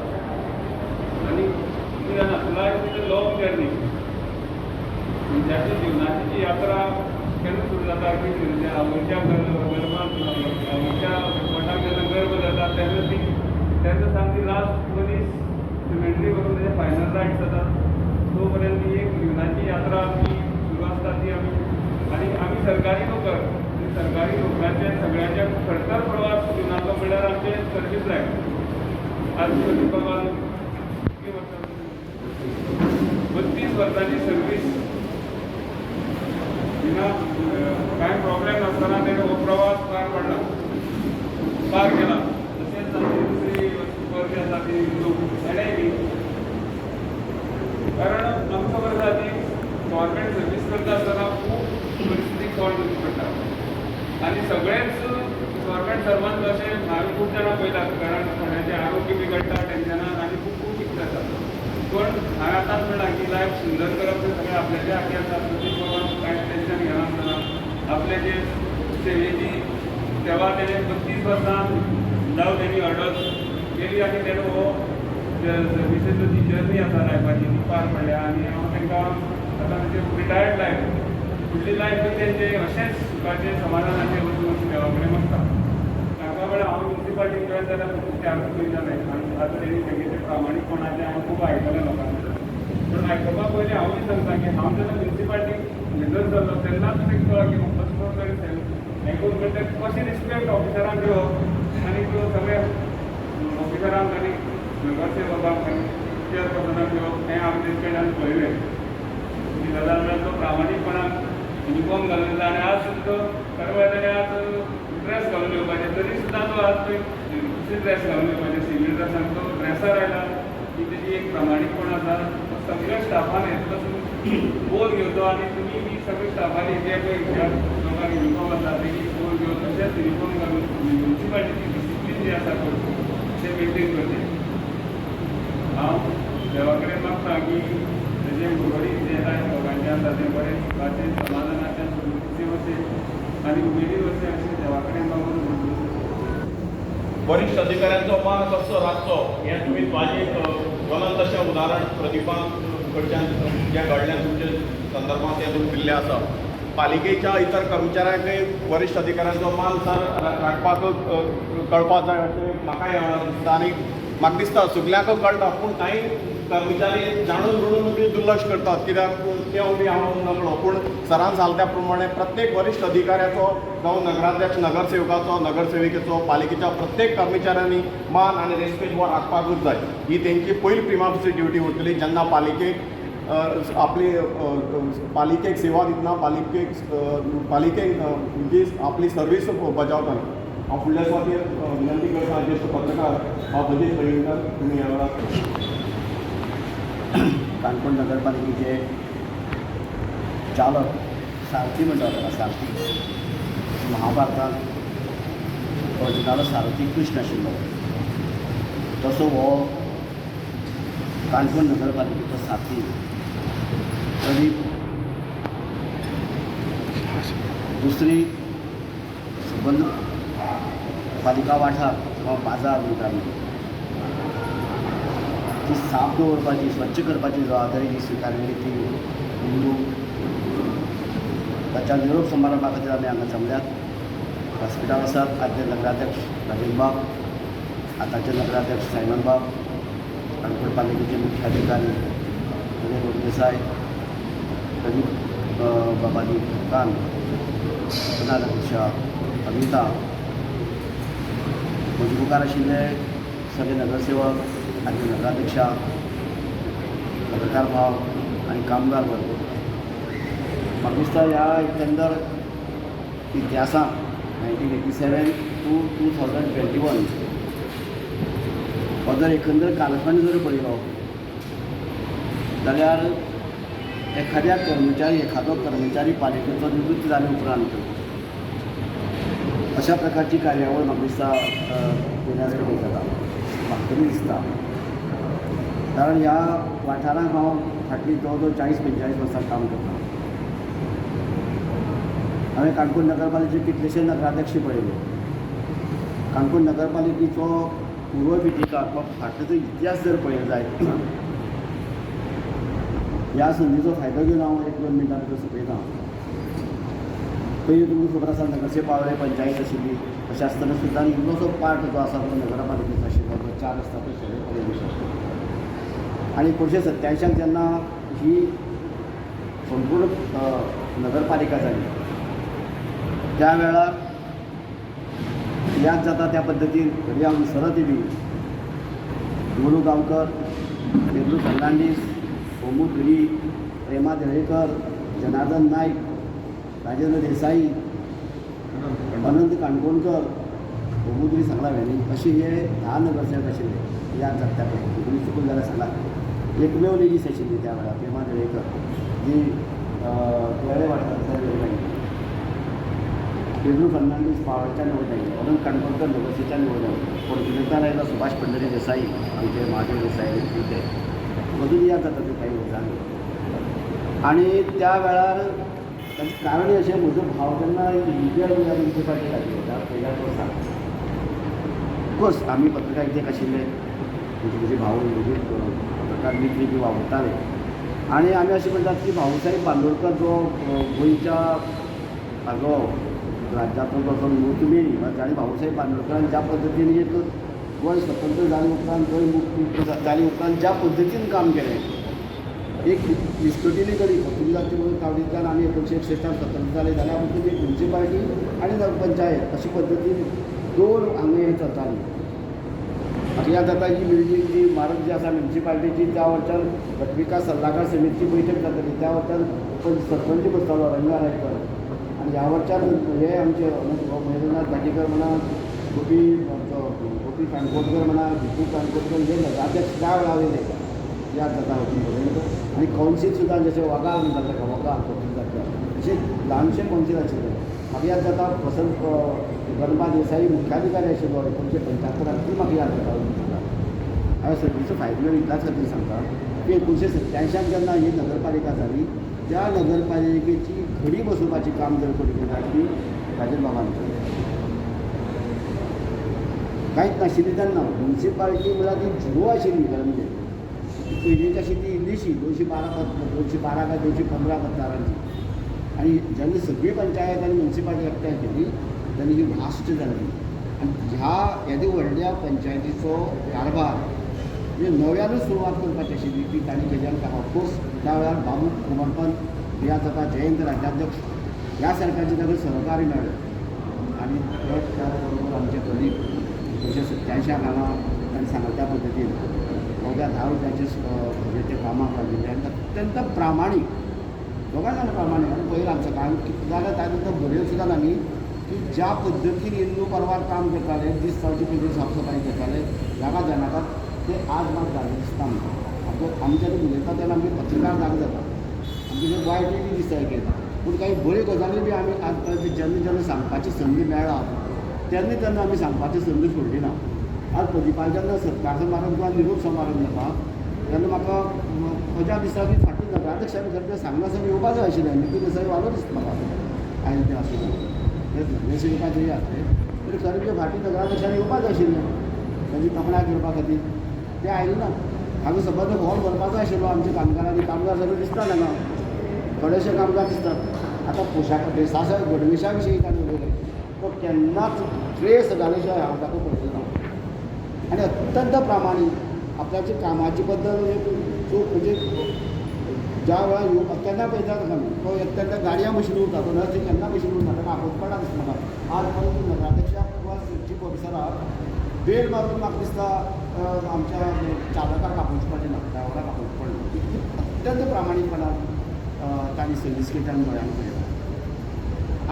आनी तुमी जाणा life is a long journey. मनशाची जिवनाची जी यात्रा केन्ना सुरू जाता की आवयच्या गर्भांत आवयच्या पोटाक जेन्ना गर्भ जाता तेन्ना सामकी लास्ट मनीस सिमेंट्री वरून तेजे फायनल रायट जाता तो पर्यंत ही एक जिवनाची यात्रा आमची सुरू आसता ती आमी सरकारी नोकर सरकारी नोकऱ्याचे सगळ्यांचे खडतर प्रवास जीवनाचो म्हणल्यार आमचे सर्वीस लायफ आज प्रभान 32 वर्सांची सर्वीस विना कांय प्रॉब्लेम नासतना तेणे हो प्रवास पार केला तशेंच आमची दुसरी वर्ग आसा ती तेणेय बी कारण आमकां खबर आसा ती गव्हर्मेंट सर्वीस करता आसतना खूब परिस्थितीक तोंड दिवची पडटा आनी सगळेच गव्हर्मेंट सर्वंट अशें हांवें खूब जाणां पळयतात कारण कोणाचें आरोग्य बिगडटा टेन्शनान आनी खूब कितें जाता पण हांवें आतांच म्हणलां की लायफ सुंदर करप तें सगळें आपल्याच्या हाती आसा प्रत्येक बाबा कांय टेन्शन घेनासतना आपले जे सेवेची सेवा तेणें 32 वर्सां जावं तेणी हडत केली आनी तेणें हो सर्विसेचो जी जर्नी आसा लायफाची ती पार पडल्या आनी हांव तांकां आतां म्हणजे रिटायर्ड लायफ फुडली लायफ बी तेंचे अशेंच सुखाचे समाधानाचे वचून देवा कडेन मागता ताका वेळार हांव म्युन्सिपाल्टीक जॉयन जाल्यार खूब त्याग जालें आनी आतां तेणी तेगेले प्रामाणीकपणाचें हांव खूब आयकलें लोकांकडे पूण आयकपा पयलीं हांवूय सांगता की हांव जेन्ना म्युन्सिपाल्टीक मेजर जालो तेन्नाच म्हाका कळ्ळें की म्हाका कसो तरी हें करून म्हणटा कशें रिस्पेक्ट ऑफिसरांक दिवप आनी सगळे ऑफिसरांक आनी नगरसेवकांक आनी चेअरपर्सनाक दिवप हें हांवें तेजे कडल्यान पळयलें ती गजाल म्हळ्यार तो प्रामाणीकपणान युनिफॉर्म घालून येता आनी आज सुद्दां खरें म्हळ्यार ताणें आज ड्रेस घालून येवपाचें तरी सुद्दां तो आज दुसरी ड्रेस घालून येवपाचें सिव्हील ड्रेसान तो ड्रेसार आयला की तेजी एक प्रामाणीकपण आसा सगळ्या स्टाफान येतलो बोल घेवचो आनी तुमी बी सगळ्या स्टाफांनी जे पळय लोकांक युनिफॉर्म आसा तेजी बोल घेवन तशेंच युनिफॉर्म घालून म्युन्सिपाल्टीची डिसिप्लीन जी आसा तें मेंटेन करचें हांव देवा कडेन मागता की तेजें घडीत जें लायफ लोकांचें आसा तें बरें सुखाचें समाधानाचें सुरक्षेचें वचें आनी उमेदीन वचें अशें देवा कडेन मागून वरिष्ठ अधिकाऱ्यांचो मान कसो राखचो हें तुमी म्हाजें ज्वलंत अशें उदाहरण प्रतिभान कडच्यान जें घडलें तुमचे संदर्भांत तें तुमी दिल्लें आसा पालिकेच्या इतर कर्मचाऱ्यांकय वरिष्ठ अधिकाऱ्यांचो मान राखपाक कळपाक जाय अशें म्हाकाय दिसता आनी म्हाका दिसता सगल्यांक कळटा पूण कांय कर्मचारी जाणून म्हणून बी दुर्लक्ष करतात कित्याक तें बी हांव नकळो पूण सरान सांगले त्या प्रमाणे प्रत्येक वरिश्ठ अधिकाऱ्याचो जावं नगराध्यक्ष नगरसेवकाचो नगरसेविकेचो पालिकेच्या प्रत्येक कर्मचाऱ्यांनी मान आनी रेस्पेक्ट हो राखपाकूच जाय ही तेंची पयली प्रिमासी ड्युटी उरतली जेन्ना पालिकेक आपली पालिकेक सेवा दितना पालिकेक जी आपली सर्वीस बजावतना हांव फुडल्या सुवातेर विनंती करता ज्येश्ठ पत्रकार हांव सतीश पैंगीणकर तुमी ह्या वेळार काणकोण नगरपालिकेचे चालक सारथी म्हणटा ताका सारथी महाभारतांत अर्जुनालो सारथी कृष्ण आशिल्लो तसो हो काणकोण नगरपालिकेचो सारथी करीब दुसरी सबंद पालिका वाठार किंवा बाजार म्हणटा ती साफ दवरपाची स्वच्छ करपाची जबाबदारी जी स्विकारली ती हिंदू ताच्या निरोप समारंभा खातीर आमी हांगा जमल्यात हॉस्पिटल आसात आदले नगराध्यक्ष राजेश बाब आतांचे नगराध्यक्ष सायमन बाब काणकोण पालिकेचे मुख्य अधिकारी विनय देसाय प्रदीप बाबाजी कान प्रधानाध्यक्ष अमिता म्हजे मुखार आशिल्ले सगळे नगरसेवक आदले नगराध्यक्षा पत्रकार भाव आनी कामगार वर्ग म्हाका दिसता ह्या एकंदर इतिहासांत 1987 to 2021 हो जर एकंदर कालखंड जर पळयलो जाल्यार एखादो कर्मचारी पालिकेचो निवृत्त जाले उपरांत अशा प्रकारची कार्यावळ म्हाका दिसता पुण्याच कडेन जाता म्हाका तरी दिसता कारण ह्या वाठारांत हांव फाटलीं जवळ जवळ 40-45 वर्सां काम करता हांवें काणकोण नगरपालिकेचे कितलेशे नगराध्यक्ष पळयले काणकोण नगरपालिकेचो पूर्व विधिकार वा फाटलो जो इतिहास जर पळयलो जायत ह्या संदीचो फायदो घेवन हांव 1-2 मिनटां भितर सोंपयता पयलीं तुमकां खबर आसा नगरसेवक पावले पंचायत आशिल्ली अशें आसतना सुद्दां इल्लोसो पार्ट जो आसा तो नगरपालिकेचो आशिल्लो जो 4 रस्ता तो शहरी परिवेश आशिल्लो आनी 1987 जेन्ना ही संपूर्ण नगरपालिका जाली त्या वेळार याद जाता त्या पद्दतीन घडी हांव विसरत येयली. गोलू गांवकर, देवलू फर्नांडीस, ओमू गिरी, प्रेमा देळेकर, जनार्दन नायक, राजेंद्र देसाई, अनंत काणकोणकर, ओमूदरी सांगला वेणी असे हे 10 नगरसेवक आशिल्ले. याद जाता त्या पद्दतीन तुमी चुकून जाल्यार सांगा. एकमेव लेडीज आशिल्ली त्या वेळार प्रेमा देळेकर, जी वेळे वाठारांतल्यान देवलू फर्नांडीस पावळच्या निवड आयिल्ले, अनंत काणकोणकर नगरसेवकाच्या निवड आयिल्ले, फोर्च्युनेटान आयलो सुभाष पंढरी देसाई, आमचे महादेव देसाई ते अजून याद जाता ते काही वर्सांनी. आणि त्या वेळार ताचें कारण अशें म्हजो भाव जेन्ना इंडियन म्युनिसिपालिटी घातली पयल्या वर्सा कोर्स आमी पत्रकारितेक आशिल्ले, म्हजे भाव म्हजे पत्रकार मित्र बी वावुरताले. आणि आमी अशें म्हणटात की भाऊसाहेब बांदोडकर जो गोंयच्या हाजो राज्यांतलो जो मुखेली जाणी भाऊसाहेब बांदोडकरान ज्या पद्दतीन एक गोंय स्वतंत्र जाले उपरांत गोंय मुक्त जाले उपरांत ज्या पद्दतीन काम केलें, एक निश्कटीली कडी पुर्तुगीजाची कावडींतल्यान आमी 1961 स्वतंत्र जाले जाल्यार आमची एक म्युनिसिपालिटी आनी पंचायत अशे पद्दतीन 2 हांगा हें चलताली. म्हाका याद जाता ही बिल्डींग जी इमारत जी आसा म्युनिसिपालिटीची त्या वटेच्यान गटविकास सल्लागार समितीची बैठक जाताली, त्या वटेच्यान सरपंच बसतालो रंगा रायकर, आनी ह्या वटेच्यान हे आमचे महेंद्रनाथ भाटीकर म्हणा, गोपी काणकोणकर म्हणा, भिकू काणकोणकर हे नगराध्यक्ष त्या वेळार आयले. याद जाता आनी कावन्सील सुद्दां जशें वगार म्हणटात ताका वगार अशें ल्हानशें कावन्सील आशिल्लें. म्हाका याद जाता वसंत गणपा देसाई मुख्याधिकारी आशिल्लो 1975 ती म्हाका याद जाता. हांवें सर्विसो फायदो इतल्याच खातीर सांगता की 1987 जेन्ना ही नगरपालिका जाली, त्या नगरपालिकेची घडी बसोवपाची काम जर कोणी केला ती राजन बाबान केलें. कांयच नाशिल्ली तेन्ना म्युनिसिपालिटी म्हळ्यार ती झिरो आशिल्ली खरें म्हणजे. पयलींची अशी ती इल्लीशी 212 काय 215 मतदारांची. आनी जेन्ना सगळी पंचायत आनी म्युनिसिपालिटी एकठांय केली तेन्ना ही वास्ट जाली. आनी ह्या येदे व्हडल्या पंचायतीचो कारभार म्हणजे नव्यानूच सुरवात करपाची आशिल्ली ती तांणी केली. आनी ऑफकोर्स त्या वेळार बाबू कुमारपंत याद जाता जयंत राज्याध्यक्ष ह्या सरकारचे ताका सहकार्य मेळ्ळें. आनी त्या बरोबर आमचे कलीग 1987 हांगा तांणी सांगला त्या पद्दतीन अवघ्या 10 रुपयाचे ते कामाक लागिल्ले आनी अत्यंत प्रामाणीक दोगांय जाणां प्रामाणीक. आनी पयलें आमचें काम कितें जालें तातूंत तो बरयो सुद्दां आमी की ज्या पद्दतीन हिंदू परवार काम करताले, दीस फावटी पयलीं साफ सफाई करताले जागा जाणाकात ते आज मात जालें दिसता आमकां. आमी जेन्ना उलयता तेन्ना आमी पत्रकार जाग जाता, आमचे जे वायटूय बी दिसता एक पूण काही बऱ्यो गजाली बी आमी आज पर्यंत जेन्ना जेन्ना सांगपाची संदी मेळ्ळा तेन्ना आमी सांगपाची संदी सोडली ना. आज प्रदीपाल जेन्ना सत्कार समारंभ किंवा निरोप समारंभ जाता तेन्ना म्हाका म्हज्या दिसा की फाटीं नगराध्यक्षान खरें तें सांगनासतना येवपा जाय आशिल्लें. नितीन देसाई वालो दिसता म्हाका आयज तें आशिल्लें नगरसेवकाचें आसलें तरी खरें तें फाटीं नगराध्यक्षान येवपा जाय आशिल्लें ताची तोखणाय करपा खातीर. तें आयलें ना. हांगा सबंद हॉल भरपाचो आशिल्लो आमच्या कामगारांनी. कामगार सगळे दिसतात हांगा, थोडेशे कामगार दिसतात. आतां पोशाख ड्रेसाच्या गणवेशा विशीं ताणें उलयलें तो केन्नाच ट्रेस जाले शिवाय हांव ताका पळयलो ना. आनी अत्यंत प्रामाणीक आपल्याची कामाची पद्दत म्हणजे ज्या वेळार येवपाक केन्ना पळयता ताका आमी तो अत्यंत गाडया मशीन उरता तो नर्सी केन्ना मशीन उरता ताका आपोवपणा दिसता म्हाका. आज पर्यंत नगराध्यक्षाक किंवा चीफ ऑफिसराक बेल मारून म्हाका दिसता आमच्या चालकाक आपोवचें ना, ड्रायव्हराक आपोवचें पडना. अत्यंत प्रामाणीकपणान तांणी सर्वीस केल्यान गोंयांत पळयला.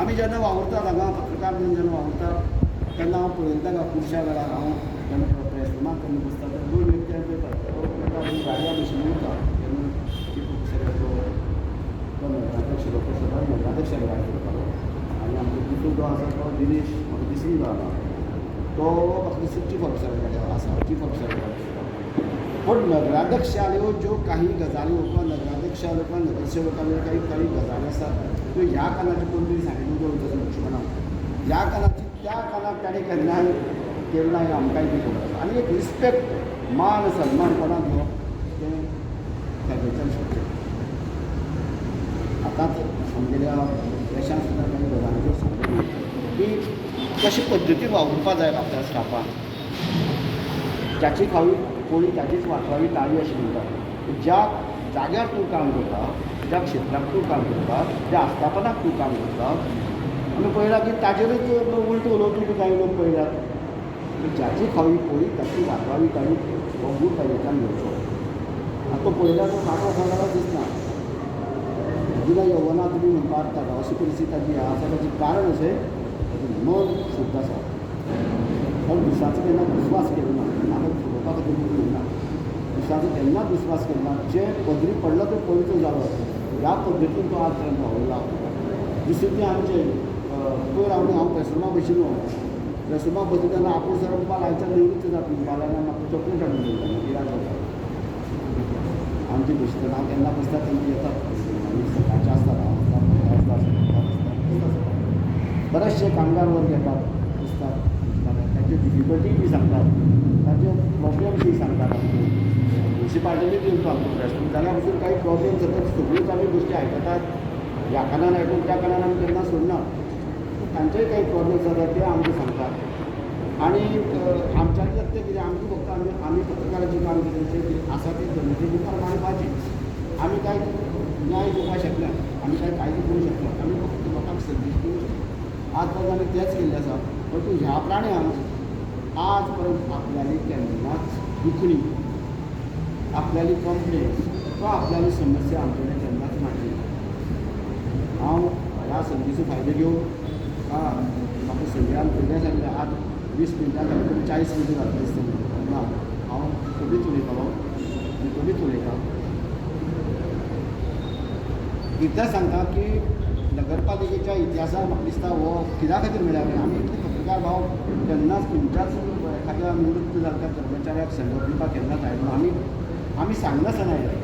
आमी जेन्ना वावुरतात हांगा पत्रकार म्हणून जेन्ना वावुरतात तेन्ना हांव पळयता का खुबश्या वेळार हांव जेन्ना प्रेस रुमाक केन्ना बसता तेन्ना 2 व्यक्ती हांवें पळयतात गाडया भशेन उरता तेन्ना चीफ ऑफिसर तो नगराध्यक्ष डॉक्टर सदान नगराध्यक्षाक गायड करतालो. आनी आमचो दुसरो जो आसा तो दिनेश म्हाका दिसून जालो तो म्हाका दिसता चीफ ऑफिसर आसा चीफ ऑफिसर गायड करता. पूण नगराध्यक्षाल्यो ज्यो काही गजाली किंवा नगराध्यक्षाल्यो किंवा नगरसेवकाल्यो काही गजाली आसात त्यो ह्या कानाची कोण तरी सांगितलं उलयता लक्ष्मणाक ह्या कानाची त्या कानाक ताणें केन्नाय केलं ना हें आमकांय बी खबर आसा. आनी एक रिस्पेक्ट मान सन्मान कोणाक दिवप तें तागेच्यान शक्य. आतांच आमगेल्या देशांत सुद्दां काही गजालींचेर सांगलेली की कशे पद्दतीन वावुरपा जाय आपल्या स्टाफान. ज्याची खावी कोणी त्याचीच वाचवावी ताळी अशी म्हणटात. ज्या जाग्यार तूं काम करता, ज्या क्षेत्राक तूं काम करता, ज्या आस्थापनाक तूं काम करता आमी पळयलां की ताजेरूच उलट उलोवपी बी कांय लोक पळयल्यात ज्याची खावी पोळी ताची वाटवावी काडी हो गूड पाहिजेच्यान घेवचो आतां तो पळयल्यार तो काको खाणारा दिसना तुला यवना तुमी म्हणपाक ताका अशी परिस्थिती ताची आसा ताचें कारण अशें ताचें मन शुद्ध आसा पण दुसऱ्याचो केन्ना विस्वास केलो ना म्हाका उलोवपा खातीर उलयना दुसऱ्याचो केन्नाच विस्वास केलो ना जे पदरी पडलो तो पवित्र जालो ह्या पद्दतीन तो आज पर्यंत वावुरला दुसरी ती आमचे पयर हांव पेसुमा बशिल्लो पेसुमा बसता तेन्ना आपूण सर म्हणपा लायच्यान निवृत्त जाता म्हणपा लागलो म्हाका चॉकलेट हाडून दिवता कित्याक जाता आमची बसतना हांव केन्ना बसता तेन्ना येतात आनी सकाळचे आसतात हांव आसता बरेचशे कामगार वर्ग येतात दिसतात तांचे डिफिकल्टी बी सांगतात तांचे प्रॉब्लेम्स बी सांगतात आमचे म्युन्सिपाल्टीनी दिवता आमचो प्रश्न जाल्यार पसून काही प्रॉब्लेम जातात सगळ्योच आमी गोश्टी आयकतात ह्या कानान आयकून त्या कानान आमी केन्ना सोडना तांचेय काही प्रॉब्लेम्स जातात ते आमकां सांगतात आनी आमच्यानी जाता तें कितें आमकां फक्त आमी पत्रकाराचें काम कितें आसा तें जनतेचे मुखार मांडपाचें आमी कांय न्याय दिवपाक शकना आमी कांय कायदे करूंक शकना आमी फक्त लोकांक सर्वीस करूंक शकता आज पर्यंत आमी तेंच केल्लें आसा परंतु ह्या प्राण्याक आज पर्यंत आपल्याली केन्नाच दुखणी आपल्याली कंप्लेंट वा आपल्याली समस्या आमचे कडेन केन्नाच मांडली हांव ह्या संदीचो फायदो घेवन म्हाका सगळ्यांक पयलें सांगलें आज 20 मिनटां जाली 40 मिनटां जाता दिसता ना हांव कधीच उलयतालो आनी कधीच उलयतां इतलें सांगता की नगरपालिकेच्या इतिहासान म्हाका दिसता हो कित्या खातीर मेळ्ळा आमी इतले पत्रकार भाव केन्नाच खंयच्याच एखाद्या निवृत्त जाल्ल्या कर्मचाऱ्याक संदर्भ दिवपाक केन्नाच आयलो आमी सांगनासतना आयले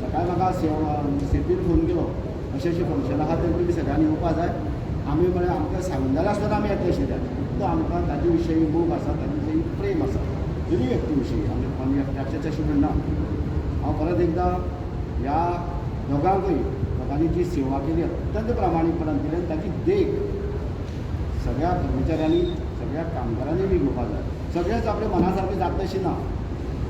सकाळीं म्हाका सेपीन फोन केलो अशें फंक्शन आहा तर तुमी सगळ्यांनी येवपा जाय आमी म्हळ्यार आमकां सांगून जाल्यार आसतना आमी येतले शिऱ्याक तो आमकां ताजे विशयी मोग आसा ताजे विशयी प्रेम आसा दोनी व्यक्ती विशयी आमी एकट्याचेच अशें म्हणना हांव परत एकदां ह्या दोगांनी जी सेवा केली अत्यंत प्रामाणीकपणान केली आनी ताची देख सगळ्या कर्मचाऱ्यांनी सगळ्या कामगारांनी बी घेवपाक जाय सगळेंच आपल्या मना सारकें जाता तशें ना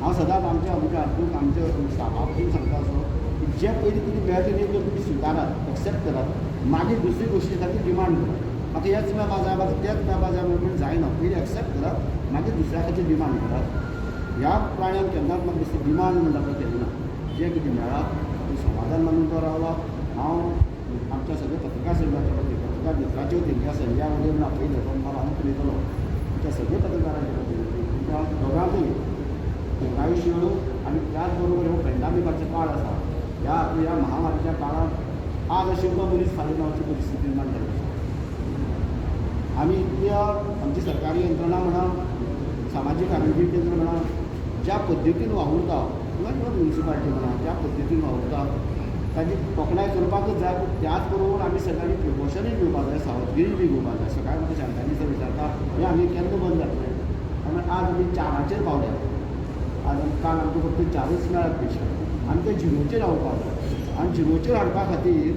हांव सदांच आमच्या हातूंत आमच्या स्टाफाक सांगता असो की जे पयलीं कितें मेळटा न्ही तें तुमी स्विकारात एक्सेप्ट करात मागीर दुसरी गोश्टी खातीर डिमांड करात म्हाका हेंच मेळपा जाय म्हाका तेंच मेळपा जाय म्हणून जायना पयलीं एक्सेप्ट करात मागीर दुसऱ्या खातीर डिमांड करात ह्या प्राण्यान केन्नाच म्हाका दिसता डिमांड म्हणटा पळय केली ना जें कितें मेळ्ळा तें समाधान मानून तो रावला हांव आमच्या सगळ्या पत्रकार संघाच्या वतीन पत्रकार मित्राचे वतीन ह्या संध्या वतीन आपयले पण हांव उलयतलो आमच्या सगळ्या पत्रकारांच्या वतीन तुमच्या दोगांकूय दीर्घायुश्य येवं आनी त्याच बरोबर ह्यो पेंडेमिकाचो काळ आसा ह्या महामारीच्या काळात आज अशी मनीस फाल्यां जावची परिस्थिती निर्माण जाली आमी इतल्या आमची सरकारी यंत्रणा म्हणा सामाजीक आरोग्य केंद्र म्हणा ज्या पद्दतीन वावुरता किंवा म्युन्सिपाल्टी म्हणा ज्या पद्दतीन वावुरता ताची तोखणाय करपाकूच जाय पूण त्याच बरोबर आमी सगळ्यांनी प्रिकॉशनूय घेवपाक जाय सावधगिरी बी घेवपाक जाय सकाळीं म्हाका शांतानी सर विचारता हें आमी केन्ना बंद जातलें आनी आज आमी 4 पावल्या आज काल आमकां फक्त 4च मेळ्ळ्यात पेशंट आनी ते 0चेर हाडपाक जाय आनी 0चेर हाडपा खातीर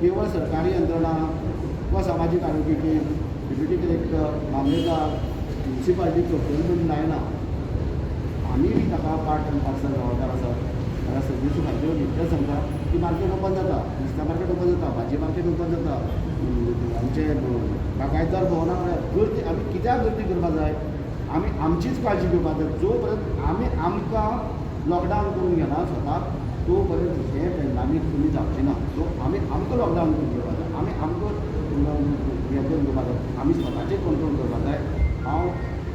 केवळ सरकारी यंत्रणा वा सामाजीक आरोग्य केंद्र डेप्युटी कलेक्टर मामलेदार म्युन्सिपाल्टी प्रोक्युरमेंट जायना आमी बी ताका पार्ट एंड पार्सल जबाबदार आसात जाल्यार सर्विसो खातीर इतलें सांगता की मार्केट ओपन जाता नुस्त्या मार्केट ओपन जाता भाजी मार्केट ओपन जाता आमचे बागायतदार भवना कडेन गर्दी आमी कित्याक गर्दी करपाक जाय आमी आमचीच काळजी घेवपाक जाय जो पर्यंत आमी आमकां लॉकडावन करून घेना स्वताक तो पर्यंत हें पेंडेमीक कमी जावचें ना सो आमी आमकां लॉकडावन करून घेवपाक जाय आमी आमकां हें करून घेवपाक जाय आमी स्वताचेर कंट्रोल करपाक जाय हांव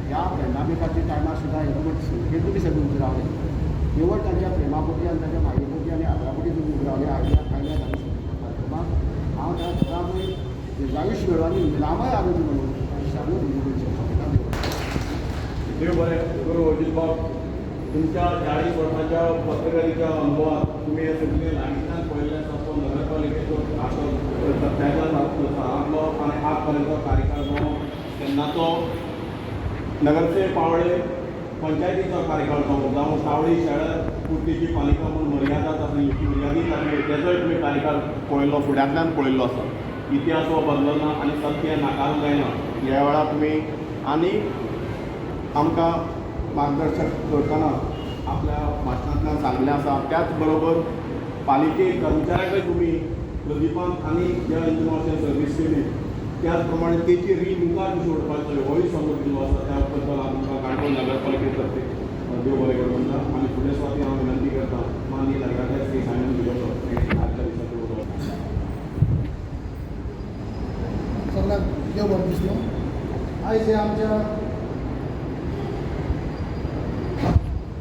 ह्या पेंडेमिकाच्या टायमार सुद्दां हें संख्येन तुमी सगळे उबे रावले केवळ तांच्या प्रेमापोटी आनी तांच्या मायेपोटी आनी आदरापोटी तुमी उबे रावले आयल्या कार्यक्रमाक हांव त्या सगळ्यांकूय दीर्घायुश्य मेळो आनी निरामय आरोग्य मेळो शाबू देव बरें करूं अजीत बाब तुमच्या 40 वर्सांच्या पत्रकारितेच्या अनुभवात तुम्ही हे सगळे लागींच्यान पळयल्लें आसा तो नगरपालिकेचो सत्याच्या आपलो आनी आज पर्यंत कार्यकाळ जो तेन्नाचो नगरसेवक पावळे पंचायतीचो कार्यकाळ जो जावं सावळी शेळ्या पुर्तीची पालिका म्हणून मर्यादात आसली ती मर्यादीत आसली तेजोय तुमी कार्यकाळ पळयल्लो फुड्यांतल्यान पळयल्लो आसा इतिहास हो बदलना आनी सत्य नाकारूंक जायना ह्या वेळार तुमी आनी आमकां मार्गदर्शक करतना आपल्या भाशणांतल्यान सांगलें आसा त्याच बरोबर पालिके कर्मचाऱ्यांकय तुमी प्रदीपान आनी ज्या इंजिनाचेर सर्वीस केली त्याच प्रमाणे तेची री मुखार कशी ओडपाक होय समोर दिलो आसा त्या बद्दल आमकां काणकोण नगरपालिकेतर्फे देव बरें करूं म्हणटा आनी फुडें स्वाती हांव विनंती करता माननीय नगराध्यक्ष श्री सायमन भिलोसो आजच्या दिसाचो उलोवप. सगळ्याक देव बरें दिसलो. आयज हे आमच्या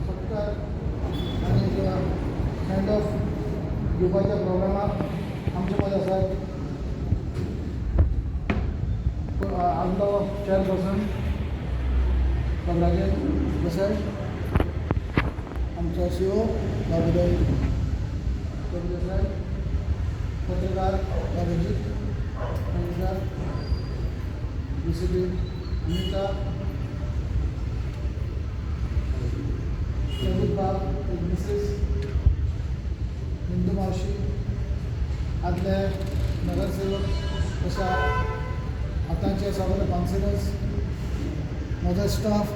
सत्कार आनी सेंड ऑफ दिवपाच्या प्रोग्रामाक आमचे मदीं आसात आमचो चेअरपर्सन नगराध्यक्ष देसाय, आमचो CEO बाबूराव देसाय, पत्रकार अभिजीत नमस्कार, DCP अनिता, प्रदीप बाब, मिसेस हिंदू मावशी, आदले नगरसेवक तशा आतांचे सगळे काउन्सिलर्स, म्हजो स्टाफ,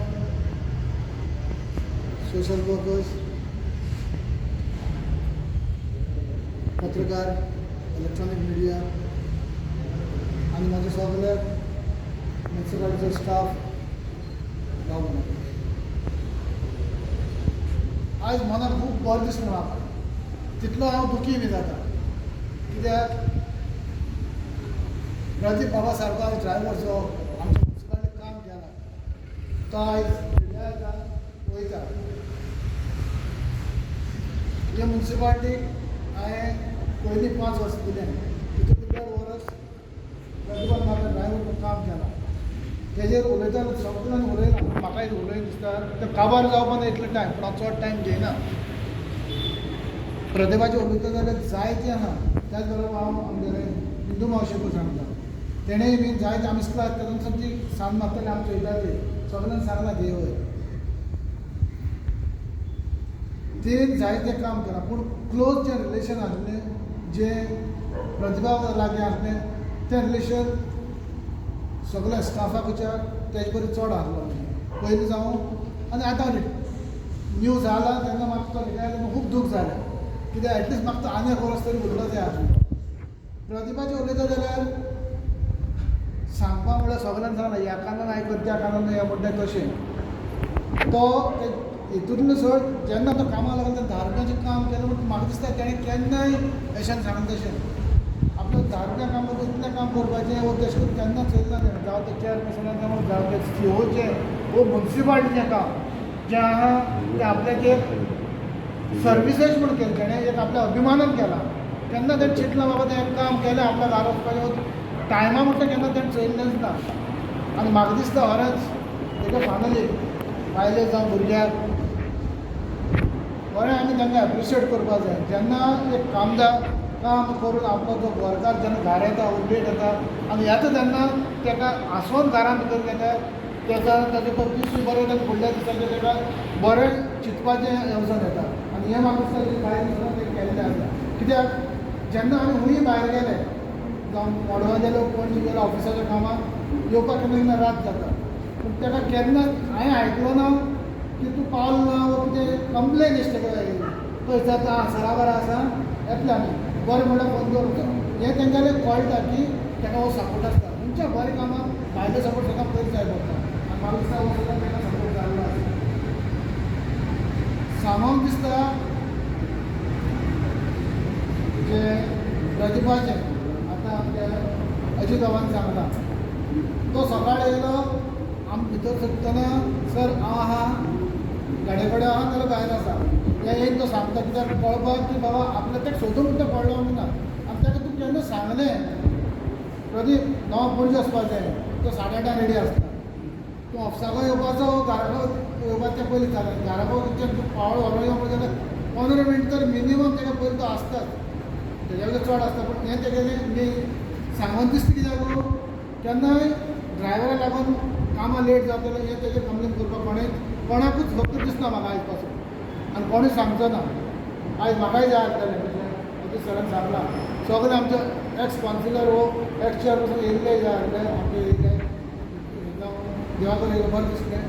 सोशल वर्कर्स, पत्रकार, इलेक्ट्रॉनिक मिडिया आनी म्हजे सगळे म्युनिसिपालिटीचो स्टाफ गांव. आयज मनाक खूब बरें दिसलें म्हाका. तितलो हांव दुखी बी जाता कित्याक प्रदीप बाबा सारको आयज ड्रायव्हर जो आमच्या म्युनिसिपालिटीक काम केला तो आयज रिटायर जावन वयता. हे म्युनिसिपालिटीक हांवें पयलीं 5 वर्सां दिलें, तितून भितर वर्स प्रदीपान म्हाका ड्रायव्हर काम केला. तेजेर उलयतना सगळ्यांनी उलयना, म्हाकाय उलय दिसता ते काबार जावपाक इतलो टायम, पूण हांव चड टायम घेयना. प्रदीपाचें उलयता जाल्यार जायतें आहा. त्याच बरोबर हांव आमगेले हिंदू मावशेकूय सांगता, तेणेय बी जायते आमी इस्कला तेन्ना ती सांग मारताली आमच्या इटाची सगळ्यांनी सांगला घे वय. तें जायतें काम केलां, पूण क्लोज जें रिलेशन आसलें जें प्रतिभा लागीं आसलें तें रिलेशन सगळ्या स्टाफाच्या तेजे परी चड आसलो पयलीं जावं. आनी आतां न्यूज जाला तेन्ना म्हाका तो रिटायर जावन खूब दूख जालें, कित्याक एटलिस्ट म्हाका तो आनी एक वर्स तरी उरलो जाय आसलो. प्रतिभाचें उलयता जाल्यार सांगपाक म्हळ्यार सगळ्यांनी सांगलां ह्या कारणान आयकत त्या कारणान हें म्हणटा तशें. तो हितूंतलो चड जेन्ना तो कामाक लागलो तेन्ना 10 रुपयाचें काम केलें म्हणून म्हाका दिसता तेणें केन्नाय अशें सांगलें तशें आपलें 10 रुपया काम करता इतलें काम करपाचें वो तशें करून केन्ना चलना तेणें. जावं ते चेअरपर्सनाचें जावं जावं ते COचें वो म्युनिसिपालिटीचें काम जें आहा तें आपल्याचें सर्विसेस म्हूण केलें तेणें एक आपल्या अभिमानान केला. केन्ना तेणें चिंतलां बाबा तें काम केलें आपल्या घरा वचपाचें टायमा म्हणटा केन्ना तेणें चयल्लेंच ना. आनी म्हाका दिसता खरेंच तेका फायनली बायले जावं भुरग्याक बरें आमी तांकां एप्रिशिएट करपाक जाय. जेन्ना एक कामदार काम करून आपलो जो वर्कार जेन्ना घरा येता लेट येता आनी येता तेन्ना ताका हांसोवन घरा भितर तेका ताजे दीस बरें येता फुडल्या दिसाचें ताका बरें चिंतपाचें येवजण येता. आनी हें म्हाका दिसता भायर दिसता तें केल्लें आसा. कित्याक जेन्ना आमी खूंय भायर गेले जावं मडगांव गेलो पणजे गेलो ऑफिसाच्या कामाक येवपाक केन्ना केन्ना रात जाता, पूण ताका केन्ना हांवें आयकलो ना की तूं पावलो ना वो कितें कंप्लेन एश तेका पळय जाता सरा बरा आसा येतलें आमी बरें म्हणल्यार फोन करूंक हें तेंच्यांनी कळटा की ताका हो सपोर्ट आसता. खंयच्या बरें कामाक भायलो सपोर्ट ताका पयलीं जाय पडटा आनी म्हाका दिसता हो सुद्दां ताका सपोर्ट जाल्लो आसा. सांगोंक दिसता जे प्रतिभाचें आतां आमच्या अजीत बाबान सांगला तो सकाळी येयलो आमी भितर सरतना सर हांव आहा गाडये कडेन आहा नाल्यार भायर आसा हें येवन तो सांगता कित्याक कळपाक की बाबा आपल्या तेका सोदूंक तो कळ्ळो म्हणून ना. आनी ताका तूं केन्ना सांगलें प्रदीप 9 पणजे वचपाचें तो 8:30 रेडी आसता. तूं ऑफिसाको येवपाचो घरा येवपाचें पयलीं जालें घरा तूं पावलो व्हरो यो म्हणून जाल्यार 15 मिनट तर मिनिमम ताका पयलीं तो आसताच. तेज्या वयल्यार चड आसता पूण हें तेगेलें मी सांगून दिसता कित्याक केन्नाय ड्रायव्हरा लागून कामां लेट जातलें हें तेजेर कंप्लेन करपाक कोणाकूच फक्त दिसना म्हाका आयज पासून आनी कोणूय सांगचो ना. आयज म्हाकाय जाय आसलेलें म्हणजे सरान सांगलां सगळे आमचे एक्स कावन्सिलर वो एक्स चेअरपर्सन येयल्ले जाय आसले आमचे येयले देवाकडे येयलो बरें दिसलें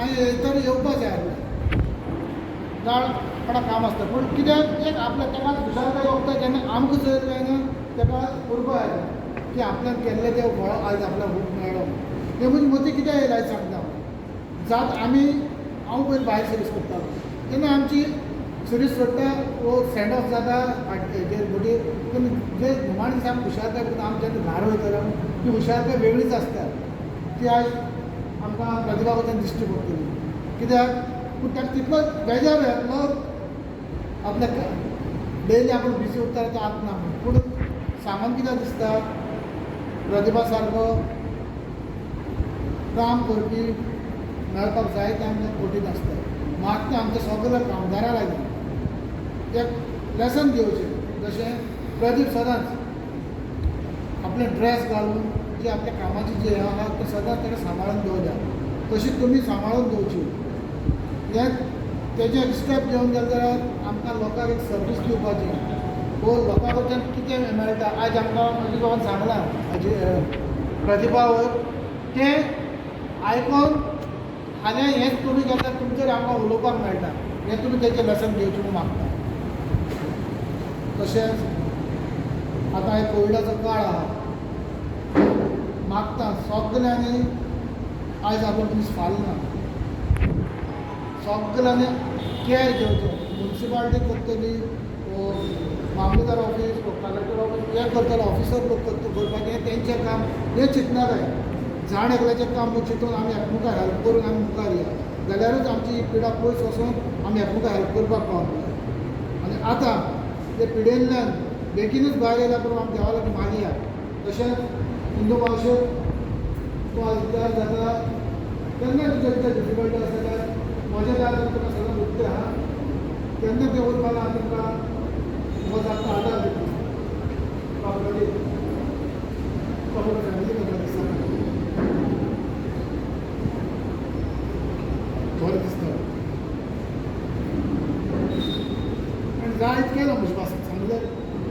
आनी तर येवपाक जाय आसलें जाण कोणाक काम आसता पूण कित्याक एक आपल्या तेका दुसऱ्या वखदां जेन्ना आमकां चोयल जायना तेका उरपा जाय की आपल्यान केल्ले ते फळ आयज आपल्याक खूब मेळ्ळो ते म्हणजे मती कितें येयला आयज सांगता जात आमी हांव पयलीं भायर सर्वीस करतालो तेन्ना आमची सर्वीस सोडटा वो सेंड ऑफ जाता हेजेर बोटीर पूण जे घुमाण दिसा हुशारकाय करता आमी जेन्ना भायर वयतलो ती हुशारकाय वेगळीच आसता ती आयज आमकां प्रतिभा कडच्यान दिश्टी पडटली कित्याक पूण ताका तितलो बेजार येतलो आपल्या डेली आपण बिजी उरता तो आत ना पूण सांगून कितें दिसता प्रतिभा सारको काम करपी मेळपाक जाय तें आमकां कठीण आसता मात तें आमच्या सगळ्या कामगारां लागीं एक लेसन दिवचें जशें प्रदीप सदांच आपले ड्रेस घालून जे आपल्या कामाची जे आहा तें सदांच ताका सांबाळून दवरल्या तशी तुमी सांबाळून दवरची हें तेजे स्टेप घेवन गेले जाल्यार आमकां लोकांक एक सर्वीस दिवपाची वो लोकां कडच्यान कितें मेळटा आयज आमकां म्हजे कोण सांगलां हाजी प्रतिभा वयर तें आयकोन फाल्यां हेंच तुमी घेता तुमचेर आमकां उलोवपाक मेळटा हें तुमी तेजें लेसन घेवचें म्हूण मागता तशेंच आतां हे कोविडाचो काळ आहा मागता सगल्यांनी आयज आपलो दीस फालना सगल्यांनी केअर घेवचें म्युन्सिपाल्टी करतली मामलेदार ऑफीस कलेक्टर ऑफीस हें करतलो ऑफिसर लोक करपाचें हें तेंचें काम हें चिंतना जाय जाण एकल्याचें काम चिंतून आमी एकामेकांक हेल्प करून आमी मुखार या जाल्यारूच आमची पिडा पयस वचून आमी एकामेकांक हेल्प करपाक पावतले आनी आतां ते पिडेंतल्यान बेगीनूच भायर येयल्या पूण आमी देवा लागीं मागया तशेंच हिंदू भाशेक तूं आजदार जाता केन्ना तुजें कितें डिफिकल्टी आसा जाल्यार म्हज्या दारान तुका सदां उरता हा तेन्ना तें उरपाक हांव तुमकां हो जाता आदार दिता फॅमिली करता दिसता बरें दिसता आनी जायत केलो म्हज्या भाशेन सांगलें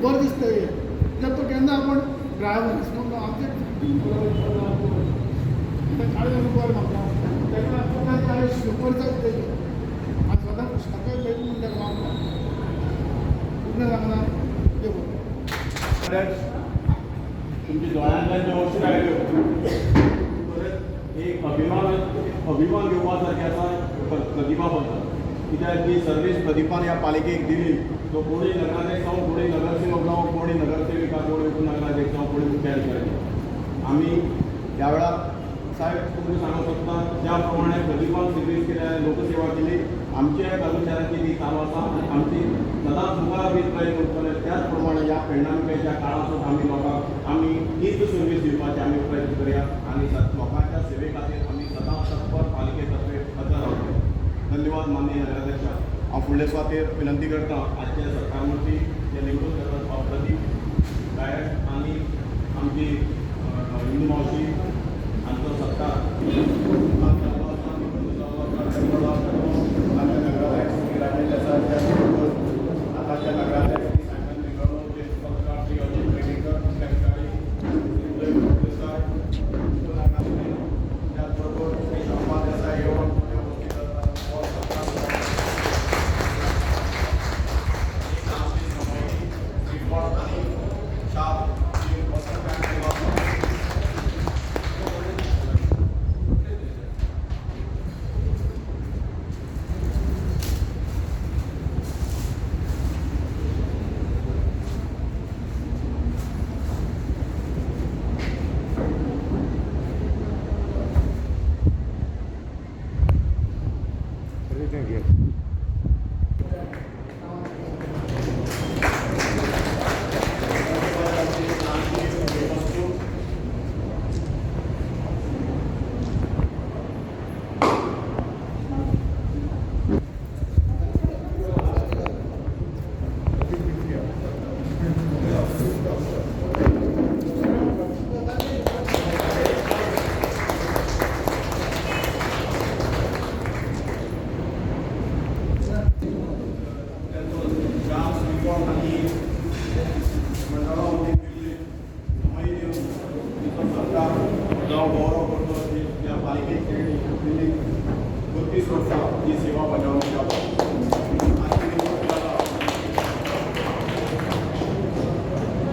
बरें दिसता हें कित्याक तो केन्ना आपण ड्रायव्हर आमचे गाडी बरें म्हाका तेन्ना गाडी शुपरचाच तेजी आनी सदां पुस्तकां लेगीत म्हणटा म्हाका कितें सांगना तें बरें तुमच्या दोळ्यांतल्यान ज्यो अश्रू आयल्यो एक अभिमान घेवपासारकें आसा प्रतिभा बद्दल कित्याक जी सर्वीस प्रतिभान ह्या पालिकेक दिली तो कोणी नगराध्यक्ष जावं कोणी नगरसेवक जावं कोणी नगरसेविका कोणी उपनगराध्यक्ष जावं कोणी मुख्याधिकारी आमी ह्या वेळार साहेब तुमकां सांगूंक सोदता ज्या प्रमाणे प्रतिभान सर्वीस केल्या लोकसेवा केली आमच्या कर्मचाऱ्यांची ती चालू आसा आनी आमची सदांच मुखार बी प्रयत्न करतले त्याच प्रमाणे ह्या पेंडामिकाच्या काळासून आमी लोकांक आमी हीच सर्वीस दिवपाचे आमी प्रयत्न करया आनी लोकांच्या सेवे खातीर आमी सदांच तत्पर पालिके तर्फे हजर रावतले धन्यवाद माननीय नगराध्यक्ष हांव फुडले सुवातेर विनंती करता आजचे सरकार मंत्री जे निवडून येतात प्रदीप गायक आनी आमची हिंदू मावशी हांचो सत्कार आतांच्या नगराध्यक्ष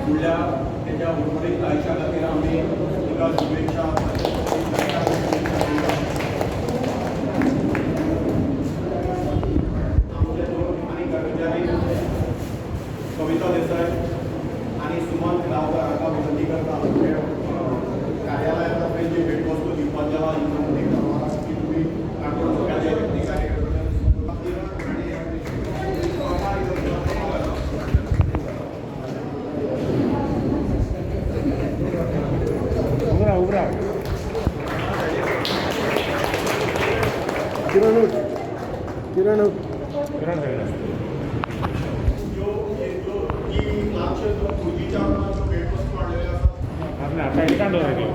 फुडल्या त्यांच्या उर्वरित आयुष्या खातीर आमी तुका शुभेच्छा आमचे दोन आनी कर्मचारी कविता देसाय आणि सुमंत गांवकर हाका विनंती करता कार्यालयातर्फे जी भेटवस्तू दिवपाची आहा ही विनंती करता की तुमी काणकोण सगळ्याचे अधिकारी उभरा किरण उठ किरण उठ किरण जो की लाखशे जो पूजेच्या जो भेटवस्तू आणलेले असतात आपल्या आता एकांत होते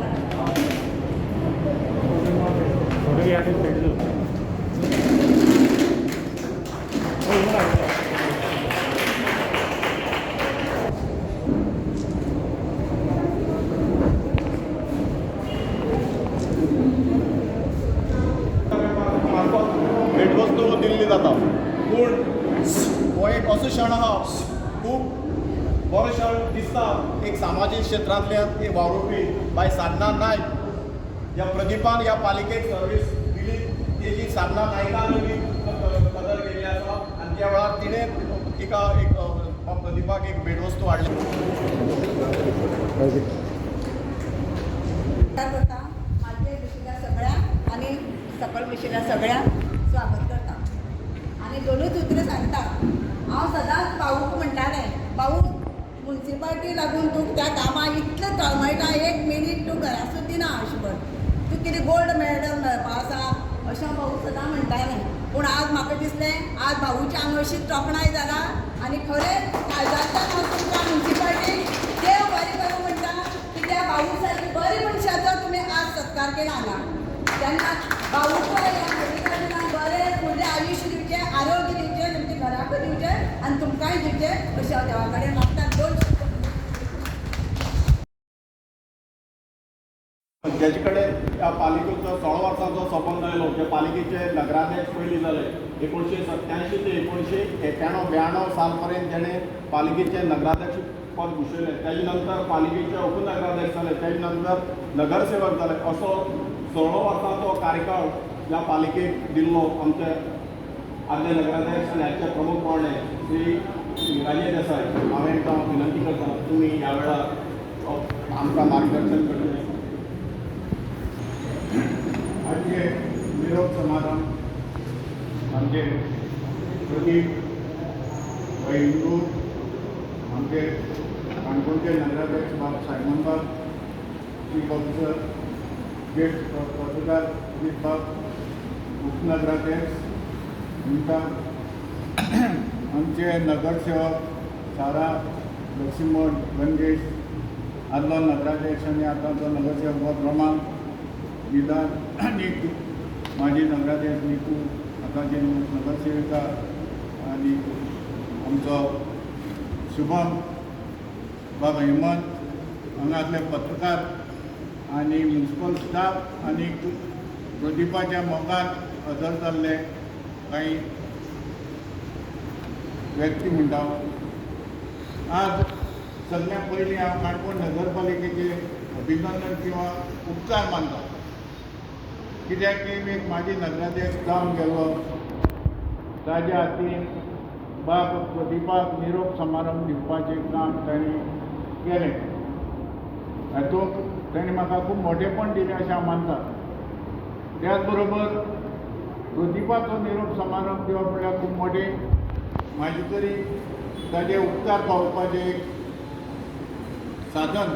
थोडे यादी भेटलो भेटवस्तू दिल्ली जाता पूण हो एक असो क्षण आहा खूब बरो क्षण दिसता एक सामाजीक क्षेत्रांतल्यान एक वावुरपी बाय साधना नायक ह्या प्रदीपान ह्या पालिकेक सर्वीस दिली तेजी साधना नायकान बी कदर केली आसा आनी त्या वेळार तिणें तिका एक प्रदीपाक एक भेटवस्तू हाडली करता माझे विशिल्या सगळ्यांक आणि सकल विशिल्या सगळ्यांक स्वागत करता आणि दोनूच उतरां सांगता हांव सदांच भाऊक म्हणटालें भाऊ म्युन्सिपाल्टी लागून तूं त्या कामाक इतलें तळमळटा एक मिनीट तूं घरा सुद्दां ना आयुश्यभर तूं कितें गोल्ड मेडल मेळपा आसा अशें भाऊ सदां म्हणटालें पूण आज म्हाका दिसलें आज भाऊच्या आंग अशी तोखणाय जाला आनी खरेंच काळजांतल्यान हांव तुमच्या म्युन्सिपाल्टीक देव बरें करूं म्हणटा की त्या भाऊ सारकी बरी मनशाचो तुमी आज सत्कार केला हांगा तेन्ना भाऊक ह्या मल्लिकार्जुनाक बरें फुडलें आयुश्य दिवचें आरोग्य दिवचें तुमच्या घराक दिवचें आनी तुमकांय दिवचें अशें हांव देवा कडेन मागता ज्याचे कडेन ह्या पालिकेचो 16 वर्सांचो संबंद आयलो जे पालिकेचे नगराध्यक्ष पयलीं जाले 1987 ते 1991-92 साल पर्यंत जेणे पालिकेचे नगराध्यक्ष पद भुशयलें तेजे नंतर पालिकेचे उपनगराध्यक्ष जाले तेजे नंतर नगरसेवक जाले असो 16 वर्सांचो कार्यकाळ ह्या पालिकेक दिल्लो आमचे आदले नगराध्यक्ष आनी हाचे प्रमुख पावणे श्री राजे देसाय हांवें तांकां विनंती करता तुमी ह्या वेळार आमकां मार्गदर्शन करचें आजचे निरोप समारंभ आमचे प्रदीप हिंदू आमचे काणकोणचे नगराध्यक्ष बाब सायमन बाब चीफ ऑफिसर गेस्ट पत्रकार प्रदीप बाब उपनगराध्यक्ष आमकां आमचे नगरसेवक सारा लक्ष्मण गंगेश आदलो नगराध्यक्ष आनी आतांचो नगरसेवक बाब प्रमाण विधान आनी माजी नगराध्यक्ष निकू आतांचे नगरसेविका आनी आमचो शुभम बाब हेमंत हांगातले पत्रकार आनी म्युन्सिपल स्टाफ आनी प्रदीपाच्या मोगान हजर जाल्ले काही व्यक्ती म्हणटा आज सगळ्यात पयलीं हांव काणकोण नगरपालिकेचे अभिनंदन किंवा उपकार मानता कित्याक की एक माजी नगराध्यक्ष जावन गेलो ताज्या हातीन बाब प्रदीपाक निरोप समारंभ दिवपाचें काम तांणी केलें हातूंत तांणी म्हाका खूब मोठेपण दिलें अशें हांव मानता त्याच बरोबर प्रदीपाचो निरोप समारंभ दिवप म्हळ्यार खूब मोठें म्हाजे तरी ताजे उपकार पावोवपाचें एक साधन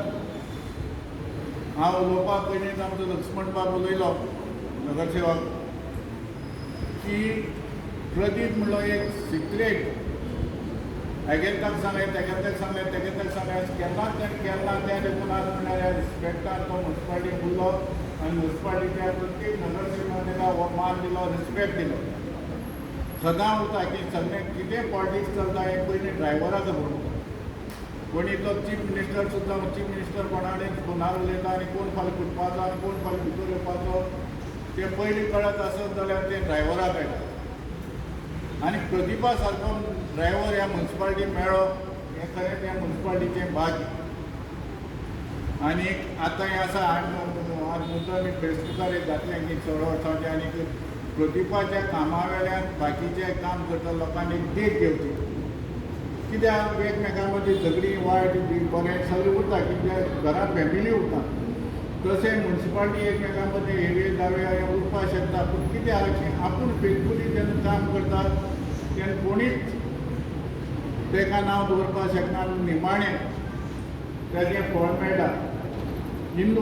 हांव उलोवपाक पयलींच आमचो लक्ष्मण बाब उलयलो नगरसेवक की प्रदीप म्हणलो एक सिक्रेट हांवें ताका सांगलें तेगे सांगलें तेगे सांगलें केन्नाच तेणें केन्ना तें देखून आज म्हणल्यार रिस्पेक्टान तो म्युन्सिपाल्टीक उरलो आनी म्युन्सिपाल्टीच्या प्रत्येक नगरसेवकान ताका हो मान दिलो रिस्पेक्ट दिलो सदां उरता की सगळें कितें पॉलिटिक्स चलता हें पयलीं ड्रायव्हराक खबर उरता कोणी तो चीफ मिनिस्टर सुद्दां चीफ मिनिस्टर कोणा कडेन फोनार उलयता आनी कोण फाल्यां फुटपाचो आनी कोण फाल्यां भितर येवपाचो तें पयलीं कळत आसत जाल्यार तें ड्रायव्हराक कळटा आनी प्रदीपा सारको ड्रायव्हर ह्या म्युन्सिपाल्टीक मेळ्ळो हें खरें त्या म्युन्सिपाल्टीचें भाग्य आनी आतां हें आसा आज मुद्दम एक फेसबुकार एक घातलें की 16 वर्सांचें आनी प्रतिभाच्या कामा वेल्यान बाकीचे काम करता लोकांनी देख घेवची कित्याक एकमेकां मदीं झगडी वायट बरें सगळें उरता कित्याक घरांत फॅमिली उरता तशें म्युन्सिपाल्टी एकमेकां मदीं हेवे दावे उरपाक शकता पूण कित्याक आपूण फेसबुकी जेन्ना काम करता तेन्ना कोणीच ताका नांव दवरपाक शकना निमाणें ताचें फळ मेळटा हिंदू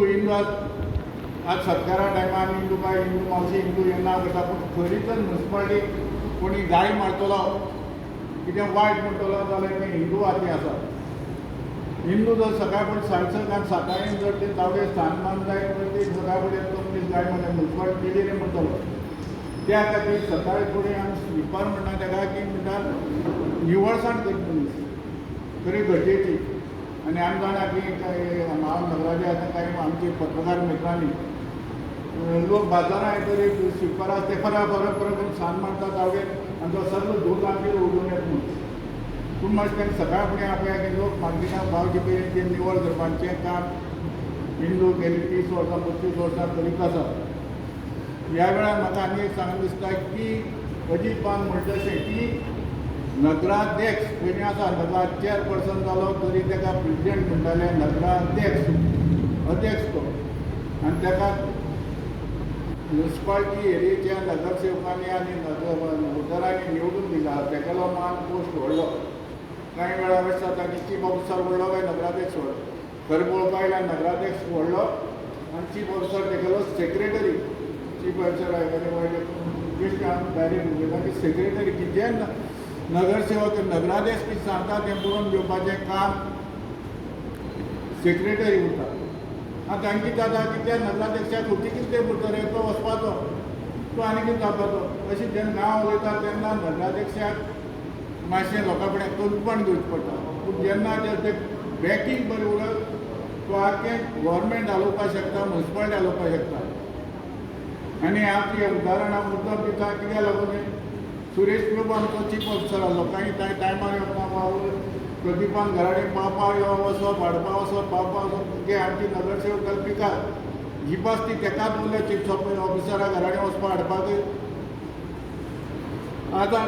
आज सत्कारा टायमार हिंदू बाय हिंदू मावशी हिंदू हें नांव घेता पूण खरीच म्युन्सिपाल्टी कोणी गाय मारतलो कितें वायट म्हणटलो जाल्यार तें हिंदू हाती आसा हिंदू जर सकाळ फुडें सांजचो काम सकाळीं जर ते तावडे स्थानमान जाय तर ती सकाळ फुडें कंपनीज गाय मारल्या म्युन्सिपाल्टी केली रे म्हणटलो त्या खातीर सकाळी फुडें आमी स्विपर म्हणटा ताका की म्हणटा निवळसाण करता मनीस खरी गरजेची आनी आमी जाणा की महानगराचे आतां कांय आमचे पत्रकार मित्रांनी लोक बाजारां येतरी स्विपर आसा ते फरक करून सान मारता तावडे आनी तो सगळो धूळ आमचेर उडून येता म्हणून पूण मातशें तेंकां सकाळ फुडें आपल्या की लोक मार्केटाक भावचे पयलीं तें निवळ करपाचें काम हिंदू गेली 30 वर्सां 35 वर्सां करीत आसा ह्या वेळार म्हाका आनी एक सांगूंक दिसता की अजीत पान म्हणटा तशें की नगराध्यक्ष पयलीं आसा नगरात चेअरपर्सन जालो तरी ताका प्रेसिडेंट म्हणटाले नगराध्यक्ष अध्यक्ष तो आनी ताका म्युन्सिपाल्टी एरियेच्या नगरसेवकांनी आनी उदरांनी निवडून दिला तागेलो मान पोस्ट व्हडलो कांय वेळार अशें जाता की चीफ ऑफिसर व्हडलो काय नगराध्यक्ष व्हडलो खरें पळोवपाक गेल्यार नगराध्यक्ष व्हडलो आनी चीफ ऑफिसर तागेलो सेक्रेटरी चीफ ऑफिसर डायरेक्ट उलयता की सेक्रेटरी की जे नगरसेवक नगराध्यक्ष कितें सांगता तें बरोवन घेवपाचें काम सेक्रेटरी उरता आतां तांकां कितें जाता की त्या नगराध्यक्षाक खुटी कितें उरतले तो वचपाचो तो आनी कितें जावपाचो अशें जेन्ना नांव उलयता तेन्ना नगराध्यक्षाक मातशें लोकां कडेन तोंडपण घेवचें पडटा पूण जेन्ना तें बॅकींग बरें उरत तो आख्खें गव्हर्मेंट हालोवपाक शकता म्युन्सिपाल्टी हालोवपाक शकता आनी आमची उदाहरण हांव मुद्दम दिता कित्याक लागून सुरेश प्रभू आमचो चीफ ऑफिसर आसलो कांय टायमार येवना प्रदीपान घराडे पावपा यो वचप हाडपा वचप पावपा वचप जे आमची नगरसेवक कल्पिका जीप आसती तेकाच उरले चीफ ऑफिसरा घराडे वचपा हाडपाक आतां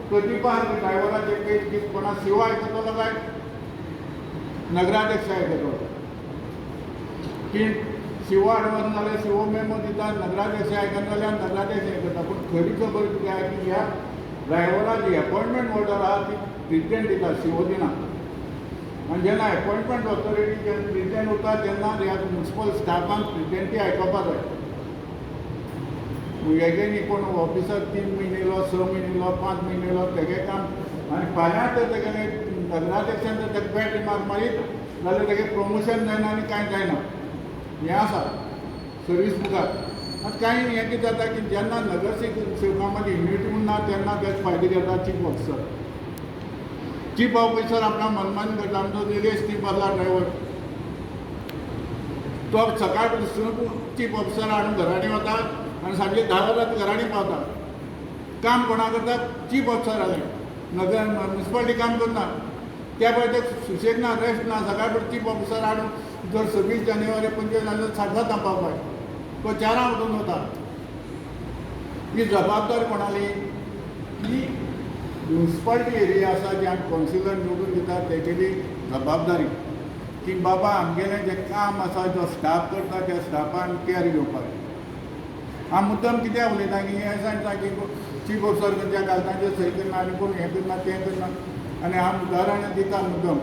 प्रदीपान ड्रायव्हराचे पयलीं कोणा शिवा आयकतलो काय नगराध्यक्ष आयकतलो की शिवो हाडवना जाल्यार शिवो मेमो दिता नगराध्यक्ष आयकना जाल्यार नगराध्यक्ष आयकता पूण खरी खबर कितें आहा की ह्या ड्रायव्हराची एपॉयंटमेंट ऑर्डर आहा ती प्रेसिडेंट दिता शिवो दिना आनी जेन्ना एपॉयंटमेंट ऑथॉरिटी जेन्ना प्रेसिडेंट उरता तेन्ना ह्या म्युन्सिपल स्टाफान प्रेसिडेंटी आयकपाक जाय हेगे न्ही कोण ऑफिसर 3 म्हयने येयलो 6 म्हयने येयलो 5 म्हयने येयलो तेगे काम आनी फाल्यां तर तेगेले नगराध्यक्षान जर तेका बॅड रिमार्क मारीत जाल्यार तेगे प्रमोशन जायना आनी कांय जायना हें आसा सर्वीस बुकार आतां कांय हें कितें जाता की जेन्ना नगरसेवकां मदीं युनिटी म्हूण ना तेन्ना तेच फायदो घेता चीफ ऑफिसर आपणा मनमानी करता आमचो निलेश ती बसला ड्रायव्हर तो सकाळ चीफ ऑफिसर हाडून घराणी वता आनी सांजे 10 वरांत घराणी पावता काम कोणा करता चीफ ऑफिसर जालें नगर म्युन्सिपाल्टी काम करना त्या भायर ते सुशेग ना रेस्ट ना सकाळ फुडें चीफ ऑफिसर हाडून जर 26 जानेवारी 25 जानेवारी 7 पावपाक तो 4 वचून वता ही जबाबदारी कोणाली की म्युन्सिपाल्टी एरिया आसा जे आमी कावन्सिलर निवडून दिता तेगेली जबाबदारी की बाबा आमगेलें जें काम आसा जो स्टाफ करता त्या स्टाफान केअर घेवपाक हांव मुद्दम कित्याक उलयता की हें सांगता की चीफ ऑफिसर खंयच्या कागदांचेर सही करना आनी कोण हें करना तें करना आनी हांव उदाहरण दिता मुद्दम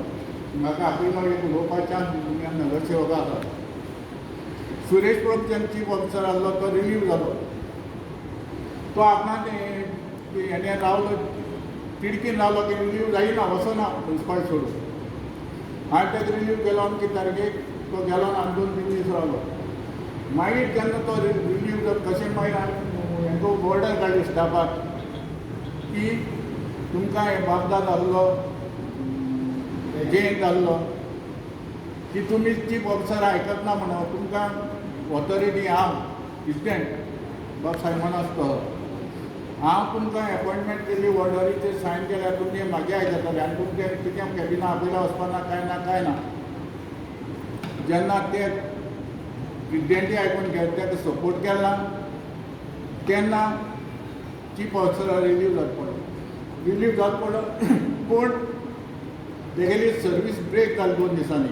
म्हाका आपयलो एक उलोवपाक चान्स नगरसेवक आसा सुरेश प्रभू जेन्ना चीफ ऑफिसर आसलो तो रिलीव जालो तो आपणाक हेणें रावलो तिडकीन रावलो की रिलीव जायना वचना म्युन्सिपाल्टी सोडून हांवें तेका रिलीव केलो अमके तारखेक तो गेलो आनी 2-3 दीस रावलो मागीर जेन्ना तो रिलीव जालो तशें मागीर हांवें हेंको ऑर्डर काडली स्टाफाक की तुमकां हें बाबदाद आहलो जयंत आहलो की तुमी चीफ ऑफिसर आयकत ना म्हणून तुमकां ऑथॉरिटी हांव प्रेसिडेंट बाब सायमन आसतो हांव तुमकां एपॉयंटमेंट केली ऑर्डरीचेर सायन केल्यार तुमी म्हागे आयकतले आनी तुमचें कितें कॅबिना आपयला वचपाना कांय ना जेन्ना ते प्रेसिडेंटी आयकून ताका सपोर्ट केला तेन्ना चीफ ऑफिसर रिलीव जावचो पडलो पूण तेगेली सर्वीस ब्रेक जाली 2 दिसांनी.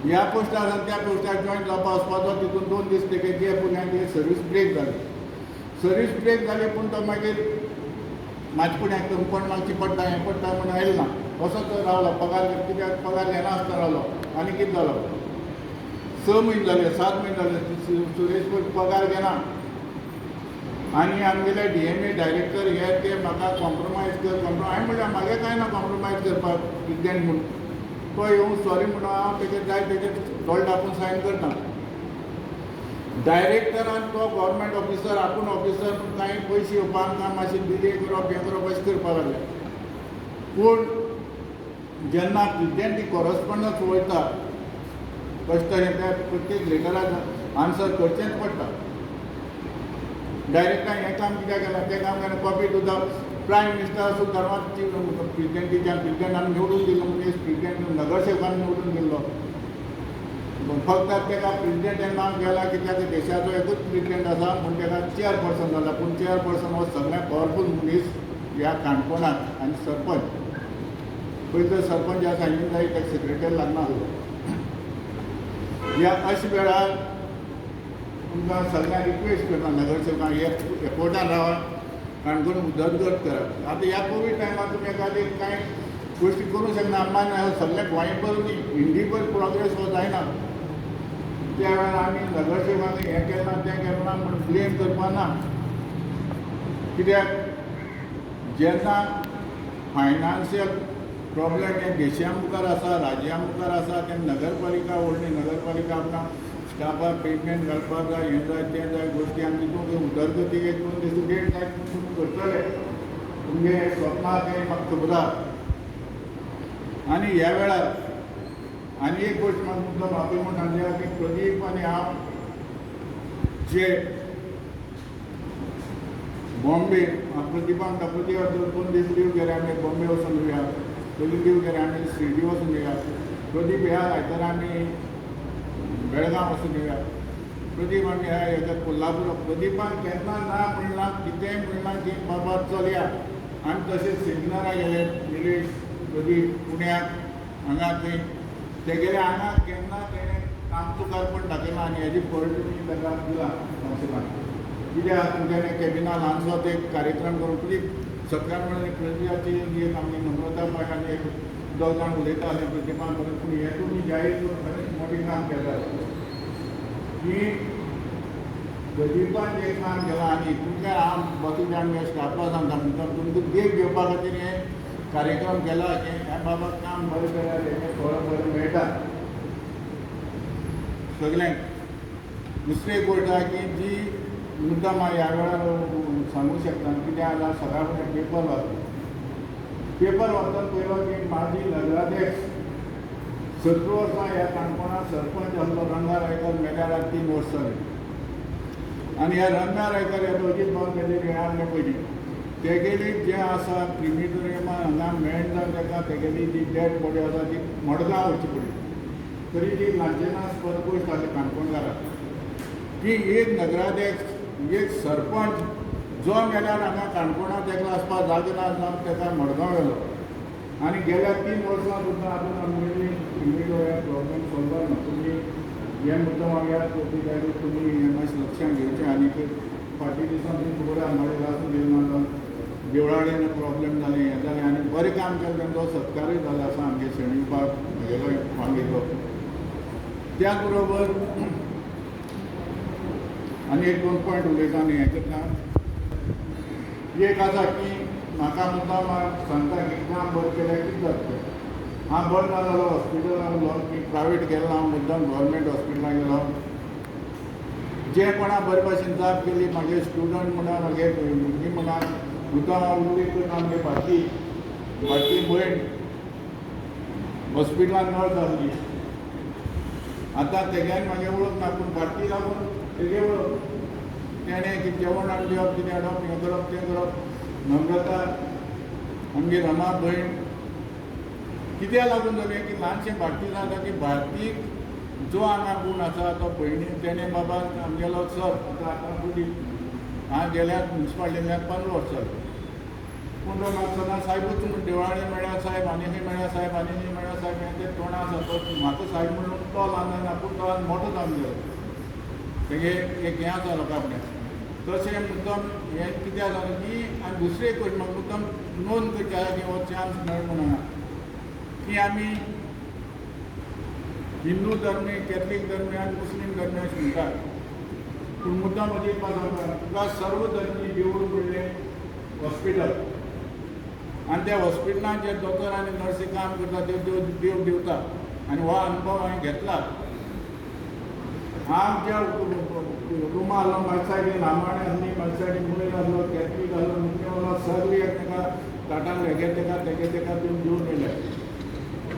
ह्या पोस्टार त्या पोस्टार जॉयन जावपा वचपाचो तितून 2 दीस तेगे गॅप उरले सर्वीस ब्रेक जाली. सर्वीस ब्रेक जाली पूण तो मागीर म्हाजे फुड्याक कोण मागची पडटा हें पडटा म्हणून आयलो ना. असो तो रावलो पगार कित्याक पगार घेना आसता रावलो. आनी कितें जालो 6 म्हयने जाले 7 म्हयने जाले सुरेश पगार घेना. आनी आमगेले DMA डायरेक्टर हे ते म्हाका कॉम्प्रोमायज कर हांवें म्हणलें म्हागे कांय ना कॉम्प्रोमायज करपाक प्रेसिडेंट म्हणून. तो येवन सॉरी म्हणून हांव तेजे जाय तेजे दोळ दाखोवन सायन करता. डायरेक्टरान तो गव्हर्मेंट ऑफिसर आपूण ऑफिसर म्हणून कांय पयशे येवपाक काम मातशें डिले करप हें करप अशें करपाक लागलें. पूण जेन्ना प्रेसिडेंट कॉरस्पॉन्डन्स वयता कशें तरेन त्या प्रत्येक लेटराक आन्सर करचेंच पडटा. डायरेक्टान हें काम कित्याक केलां तें काम केलें copy to the prime minister सुदारणात प्रेसिडेंटान निवडून दिलो म्हणजे प्रेसिडेंट नगरसेवकान निवडून दिल्लो. फक्त ताका प्रेसिडेंटान नांव गेलां कित्याक देशाचो एकूच प्रेसिडेंट आसा पूण ताका चेअरपर्सन जाला. पूण चेअरपर्सन हो सगळ्यांत पॉवरफूल मनीस ह्या काणकोणांत आनी सरपंच पयलो सरपंच आसा सांगिल्लें जाय ताका सेक्रेटरी लागना आसलो. ह्या अशे वेळार तुमकां सगळ्यांक रिक्वेस्ट करता नगरसेवकांक हे एपोर्टान रावा काणकोण उदरगत करात. आतां ह्या कोवीड टायमार तुमी एखादी कांय गोश्टी करूंक शकना. आमकां सगळ्या गोंयभर इंडियभर प्रोग्रेस हो जायना. त्या वेळार आमी नगरसेवकांक हें केलें ना तें केलें ना म्हणून ब्लेम करपा ना. कित्याक जेन्ना फायनान्शियल प्रॉब्लेम हे देशा मुखार आसा राज्या मुखार आसा तेन्ना नगरपालिका व्हडली नगरपालिका आपणाक स्टाफाक पेमेंट घालपाक जाय हें जाय तें जाय गोश्टी आमी तितून उदरगतीक एक 2 दीस डेट जाय तुमी करतले तुमगे स्वप्ना तें म्हाका खबर आसा. आनी ह्या वेळार आनी एक गोश्ट म्हाका मुद्दम हांवें म्हूण सांगल्या की प्रदीप आनी हांव जे बॉम्बे प्रदीपान प्रदीप 2 दीस लीव गेले आमी बॉम्बे वचून येवया. पयलीं लीव गेले आमी शिर्डी वचून येवया. प्रदीप ह्या आयतारा आमी बेळगांव वचून येवया. प्रदीप आमी ह्या हेका कोल्हापूर प्रदीपान केन्ना ना म्हणलां कितेंय म्हणलां की बाबा चलया. आमी तशेंच सिग्नरा गेले निलेश प्रदीप पुण्याक हांगा थंय ते गेले हांगा केन्ना तेणें काम चुकारपण दाखयना आनी हेजी पॉलिटिकी ताका दिला कौन्सिलान. कित्याक तेणें कॅबिना ल्हानसो एक कार्यक्रम करून प्रदीप सत्कार म्हणून प्रदीपाची एक आमची नम्रता पाय आनी एक 2 जाण उलयताले प्रदीपान बरें पूण हें तुमी जाहीर करून खरेंच मोठें काम केलां की प्रदीपान जें काम केलां आनी तुमकां हांव बाकीच्या आमच्या स्टाफाक सांगता म्हणटा तुमकां देख घेवपा खातीर हें कार्यक्रम केला की हें बाबा काम बरें केल्यार हें थोडं बरें मेळटा सगळ्यांक. दुसरी एक गोश्ट आसा की जी मुद्दम हांव ह्या वेळार सांगूंक शकता कित्याक जाल्यार सकाळ फुडें पेपर वाचलो. पेपर वाचून पयलो की माजी नगराध्यक्ष 17 वर्सां ह्या काणकोणांत सरपंच आसलो रंगा रायकर मेल्यार 3 वर्सां जालीं. आनी ह्या रंगा रायकर ह्या अजीत भाव गेले येणारे पयलीं तेगेली जें आसा क्रिमिटोरियमान हांगा मेळ्ळें जावन ताका तेगेली जी डेड बॉडी आसा ती मडगांव वचची पडली. तरी ती नाचेनास्पद गोश्ट आसली काणकोणकाराक की एक नगराध्यक्ष एक सरपंच जो मेल्यार हांगा काणकोणांत तेका आसपाक जागो ना जावन ताका मडगांव व्हेलो. आनी गेल्या 3 वर्सां सुद्दां आजून आमगेली क्रिमिटोरियम प्रॉब्लेम सॉल्व जावना. तुमी हे मुद्दम हांव याद करपी जाय तुमी हें मातशें लक्षांत घेवचें. आनी फाटीं दिसां तुमी खबर आसा म्हाजे लासून येवना देवळाडेन प्रॉब्लेम जालें हें जालें आनी बरें काम केलें तांचो सत्कारूय जालो आसा आमगे शेणीपाक म्हगेलो वांगेचो. त्याच बरोबर आनी एक 2 पॉयंट उलयता आनी हें करता. एक आसा की म्हाका मुद्दाम सांगता की काम बरें केल्यार कितें जाता. हांव बरो ना जालो हॉस्पिटलान गेलो की प्रायवेट गेलो हांव मुद्दाम गव्हर्मेंट हॉस्पिटलान गेलो. जे कोणा बरे भाशेन जाप केली म्हागे स्टुडंट म्हणा म्हागे भुरगीं म्हणा मुद्दाम हांव उल्लेख करता आमगे भारती भयण हॉस्पिटलान नर्स आसली. आतां तेग्यान म्हागे वळख ना पूण भारती लागून तेगे वळख. तेणें कितें जेवण हाडून दिवप कितें हाडप हें करप तें करप. नम्रता आमगे रमा भयण कित्याक लागून जालें की ल्हानशें भारती जाता की भारतीक जो हांगा गुण आसा तो भयणी तेणे बाबा आमगेलो सर आतां फुडी हांव गेल्या म्युन्सिपाल्टींतल्यान 15 वर्सां पूण तो म्हाका सदां साहेबूच म्हण देवळांनी मेळ्ळ्या साहेब आनी मेळ्ळ्या साहेब आनी मेळ्ळ्या साहेब हें तें तोंडां आसा तो म्हाका साहेब म्हणून तो ल्हान ना पूण तो मोठो जावन गेलो तेगे एक हें आसा लोकां कडेन तशें मुद्दम हें कित्याक जालें की आनी दुसरें एक गोश्ट म्हाका मुद्दम नोंद करची आसा की हो चान्स मेळ म्हणून की आमी हिंदू धर्मी कॅथलीक धर्मी आनी मुस्लीम धर्मी अशें म्हणटात पूण मुद्दम अशें सांगता तुका सर्व धर्मी देवूळ म्हणलें हॉस्पिटल आनी त्या हॉस्पिटलांत जे दोतोर आनी नर्सी काम करता ते देव दिवता आनी हो अनुभव हांवें घेतला हांव ज्या रुमा आहलो म्हाजे सायडीन नामाणे आसली म्हाजे सायडीन मुळेर आहलो कॅथलीक आहलो मुस्लीम आहलो सगळीं एकमेका ताटान हेगे तेका दिवन येयले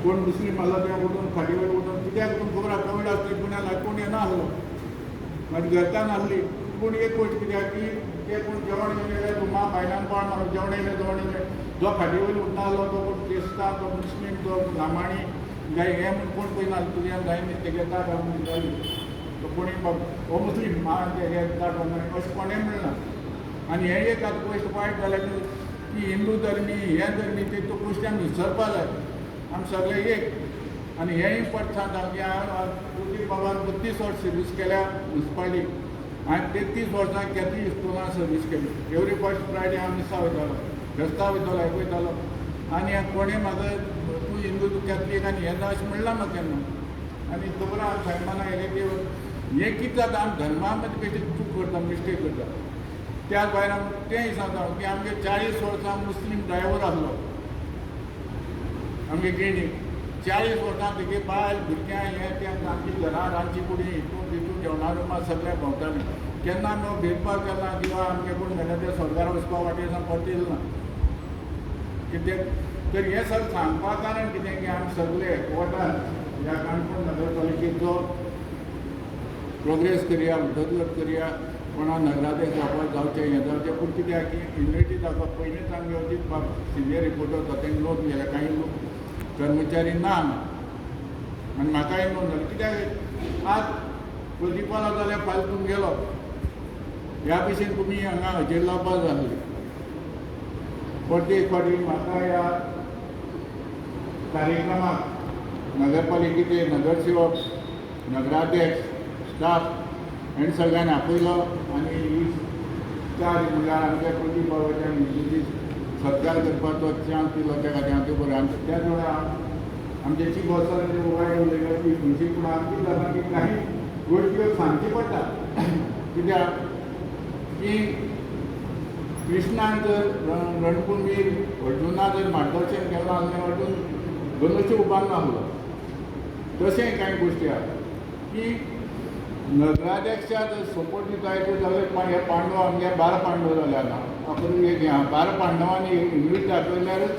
कोण मुस्लीम आहलो ते उठून फाटी वयर उठून कित्याक पूण खबर आहा कोवीड आसली पुण्याक कोण येना आहलो म्हाजी घरकान्न आहली पूण एक गोश्ट कित्याक की ते पूण जेवण येयलें रुमा भायल्यान कोण मागीर जेवण येयलें जो फाटी वयर उठना आहलो तो कोण क्रिस्तांव तो मुस्लीम तो नामाणी गाय हें म्हूण कोण पळयना तुज्यान जायनी तेगे ताट हाडून जाली तो कोणी हो मुस्लीम हे ताट हाडून अशें कोणें मेळना आनी हें एक आतां गोश्ट वायट जालें की हिंदू धर्मी हे धर्मी ते तो गोश्टी आमी विसरपा जाय आमी सगळे एक आनी हेंय पट सांगता की हांव तुजी बाबान 32 वर्स सर्वीस केल्या म्युन्सिपाल्टी हांवें 33 वर्सां कॅथलीक स्कुलान सर्वीस केली एवरी फर्स्ट फ्रायडे हांव मिसा वयतालो फेस्तां वयतालो हें वयतालो आनी कोणें म्हाका तूं हिंदू तूं कॅथलीक आनी हें अशें म्हणलां म्हाका केन्ना आनी खबर आहा सायबाना हें की हें कितें जाता आमी धर्मा मदीं कशी चूक करता मिस्टेक करता त्याच भायर तेंय सांगता की आमगे 40 वर्सां मुस्लीम ड्रायव्हर आहलो आमगे गेणीक 40 वर्सां तेगे बायल भुरग्यां हें तें आमची घरां रांदची कुडी हितून तितून जेवणा रुमा सगळें भोंवतालीं केन्ना न्हू भेदभाव केन्ना किंवां आमगे कोण गेले ते सरकार वचपा वाटेर पडटलें ना कित्याक तर हें सगळें सांगपा कारण कितें की आमी सगळे एकवटान ह्या काणकोण नगरपालिकेचो प्रोग्रेस करया उदरगत करया कोणा नगराध्यक्ष जावपाक जावचें हें जावचें पूण कित्याक की युनिटी जावपाक पयलींच आमी अजीत सिनियर रिपोर्टर जाता तेंका नोंद गेले कांय लोक कर्मचारी ना आनी म्हाकाय नोंद जाली कित्याक आज प्रदीपाला जाल्यार फाल्यां तूं गेलो ह्या भशेन तुमी हांगा हजेर लावपा जाय आसली प्रत्येक फावटी म्हाका ह्या कार्यक्रमाक नगरपालिकेचे नगरसेवक नगराध्यक्ष स्टाफ हेणें सगळ्यांनी आपयलो आनी ही चार म्हणल्यार आमच्या प्रदीप बाबाच्या निधीची सत्कार करपाचो चान्स दिलो त्या खातीर हांव बरें आनी त्याच वेळार आमचे चीफ ऑफिसरान वायट उलयले की खुशी पूण आमची जाता की काही गोश्टी सांगची पडटा कित्याक की कृष्णान जर रणकुंडीर अर्जुना जर मार्गदर्शन केलां आसलें अर्जून धनुश्य उबारना आहलो तशेंय कांय गोश्टी आसा की नगराध्यक्षा जर सपोर्ट दिता जाल्यार हे पांडव आमगे 12 पांडव जाले आतां आपण एक 12 पांडवांनी युनिट दाखयल्यारच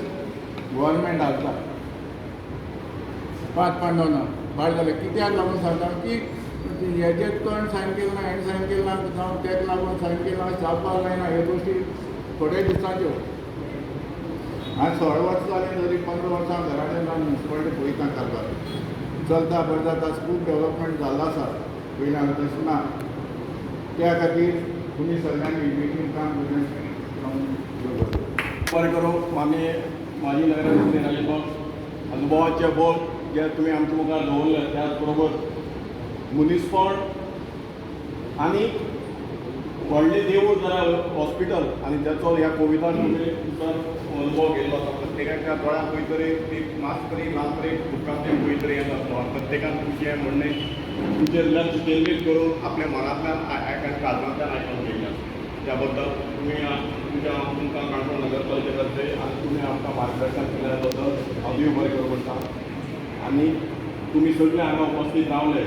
गव्हर्मेंट हालता 5 पांडव ना भायर जाले कित्याक लागून सांगता की हेजे तण सायन केलें ना हेणें सायन केलें ना जावं तेका लागून सायन केलें ना चालपाक जायना ह्यो गोश्टी थोड्या दिसांच्यो हांवें 16 वर्सां जालीं तरी 15 वर्सां घरा कडेन रावन म्युन्सिपाल्टी पळयता कारभार चलता बरें जाता खूब डेवलपमेंट जाल्लो आसा पयलीं तशें ना त्या खातीर तुमी सगळ्यांनी मिटींग काम बरें करूं आमी म्हाजी नगराध्यक्ष अनुभवाचे बोल जे तुमी आमच्या मुखार दवरले त्याच बरोबर मुनिसिपल आनी व्हडलें देवूळ जाल्यार हॉस्पिटल आनी त्याचो ह्या कोविडान अनुभव घेतलो आसा प्रत्येकाच्या दोळ्याक खंय तरी एक मास्क तरी ल्हान तरी उदकांतल्यान खंय तरी येत आसलो प्रत्येकान तुमचें म्हणणें तुमचेर लक्ष केंद्रीत करून आपल्या मनांतल्यान काळजांतल्यान आयकून घेतल्या त्या बद्दल तुमी तुमकां काणकोण नगरपालिकेतर्फे आनी तुमी आमकां मार्गदर्शन केल्या बद्दल हांव देव बरें करूं म्हणटा आनी तुमी सगळे हांगा उपस्थित रावले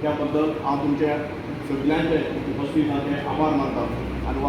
त्या बद्दल हांव तुमच्या सगळ्यांचे उपस्थितांचे आभार मानता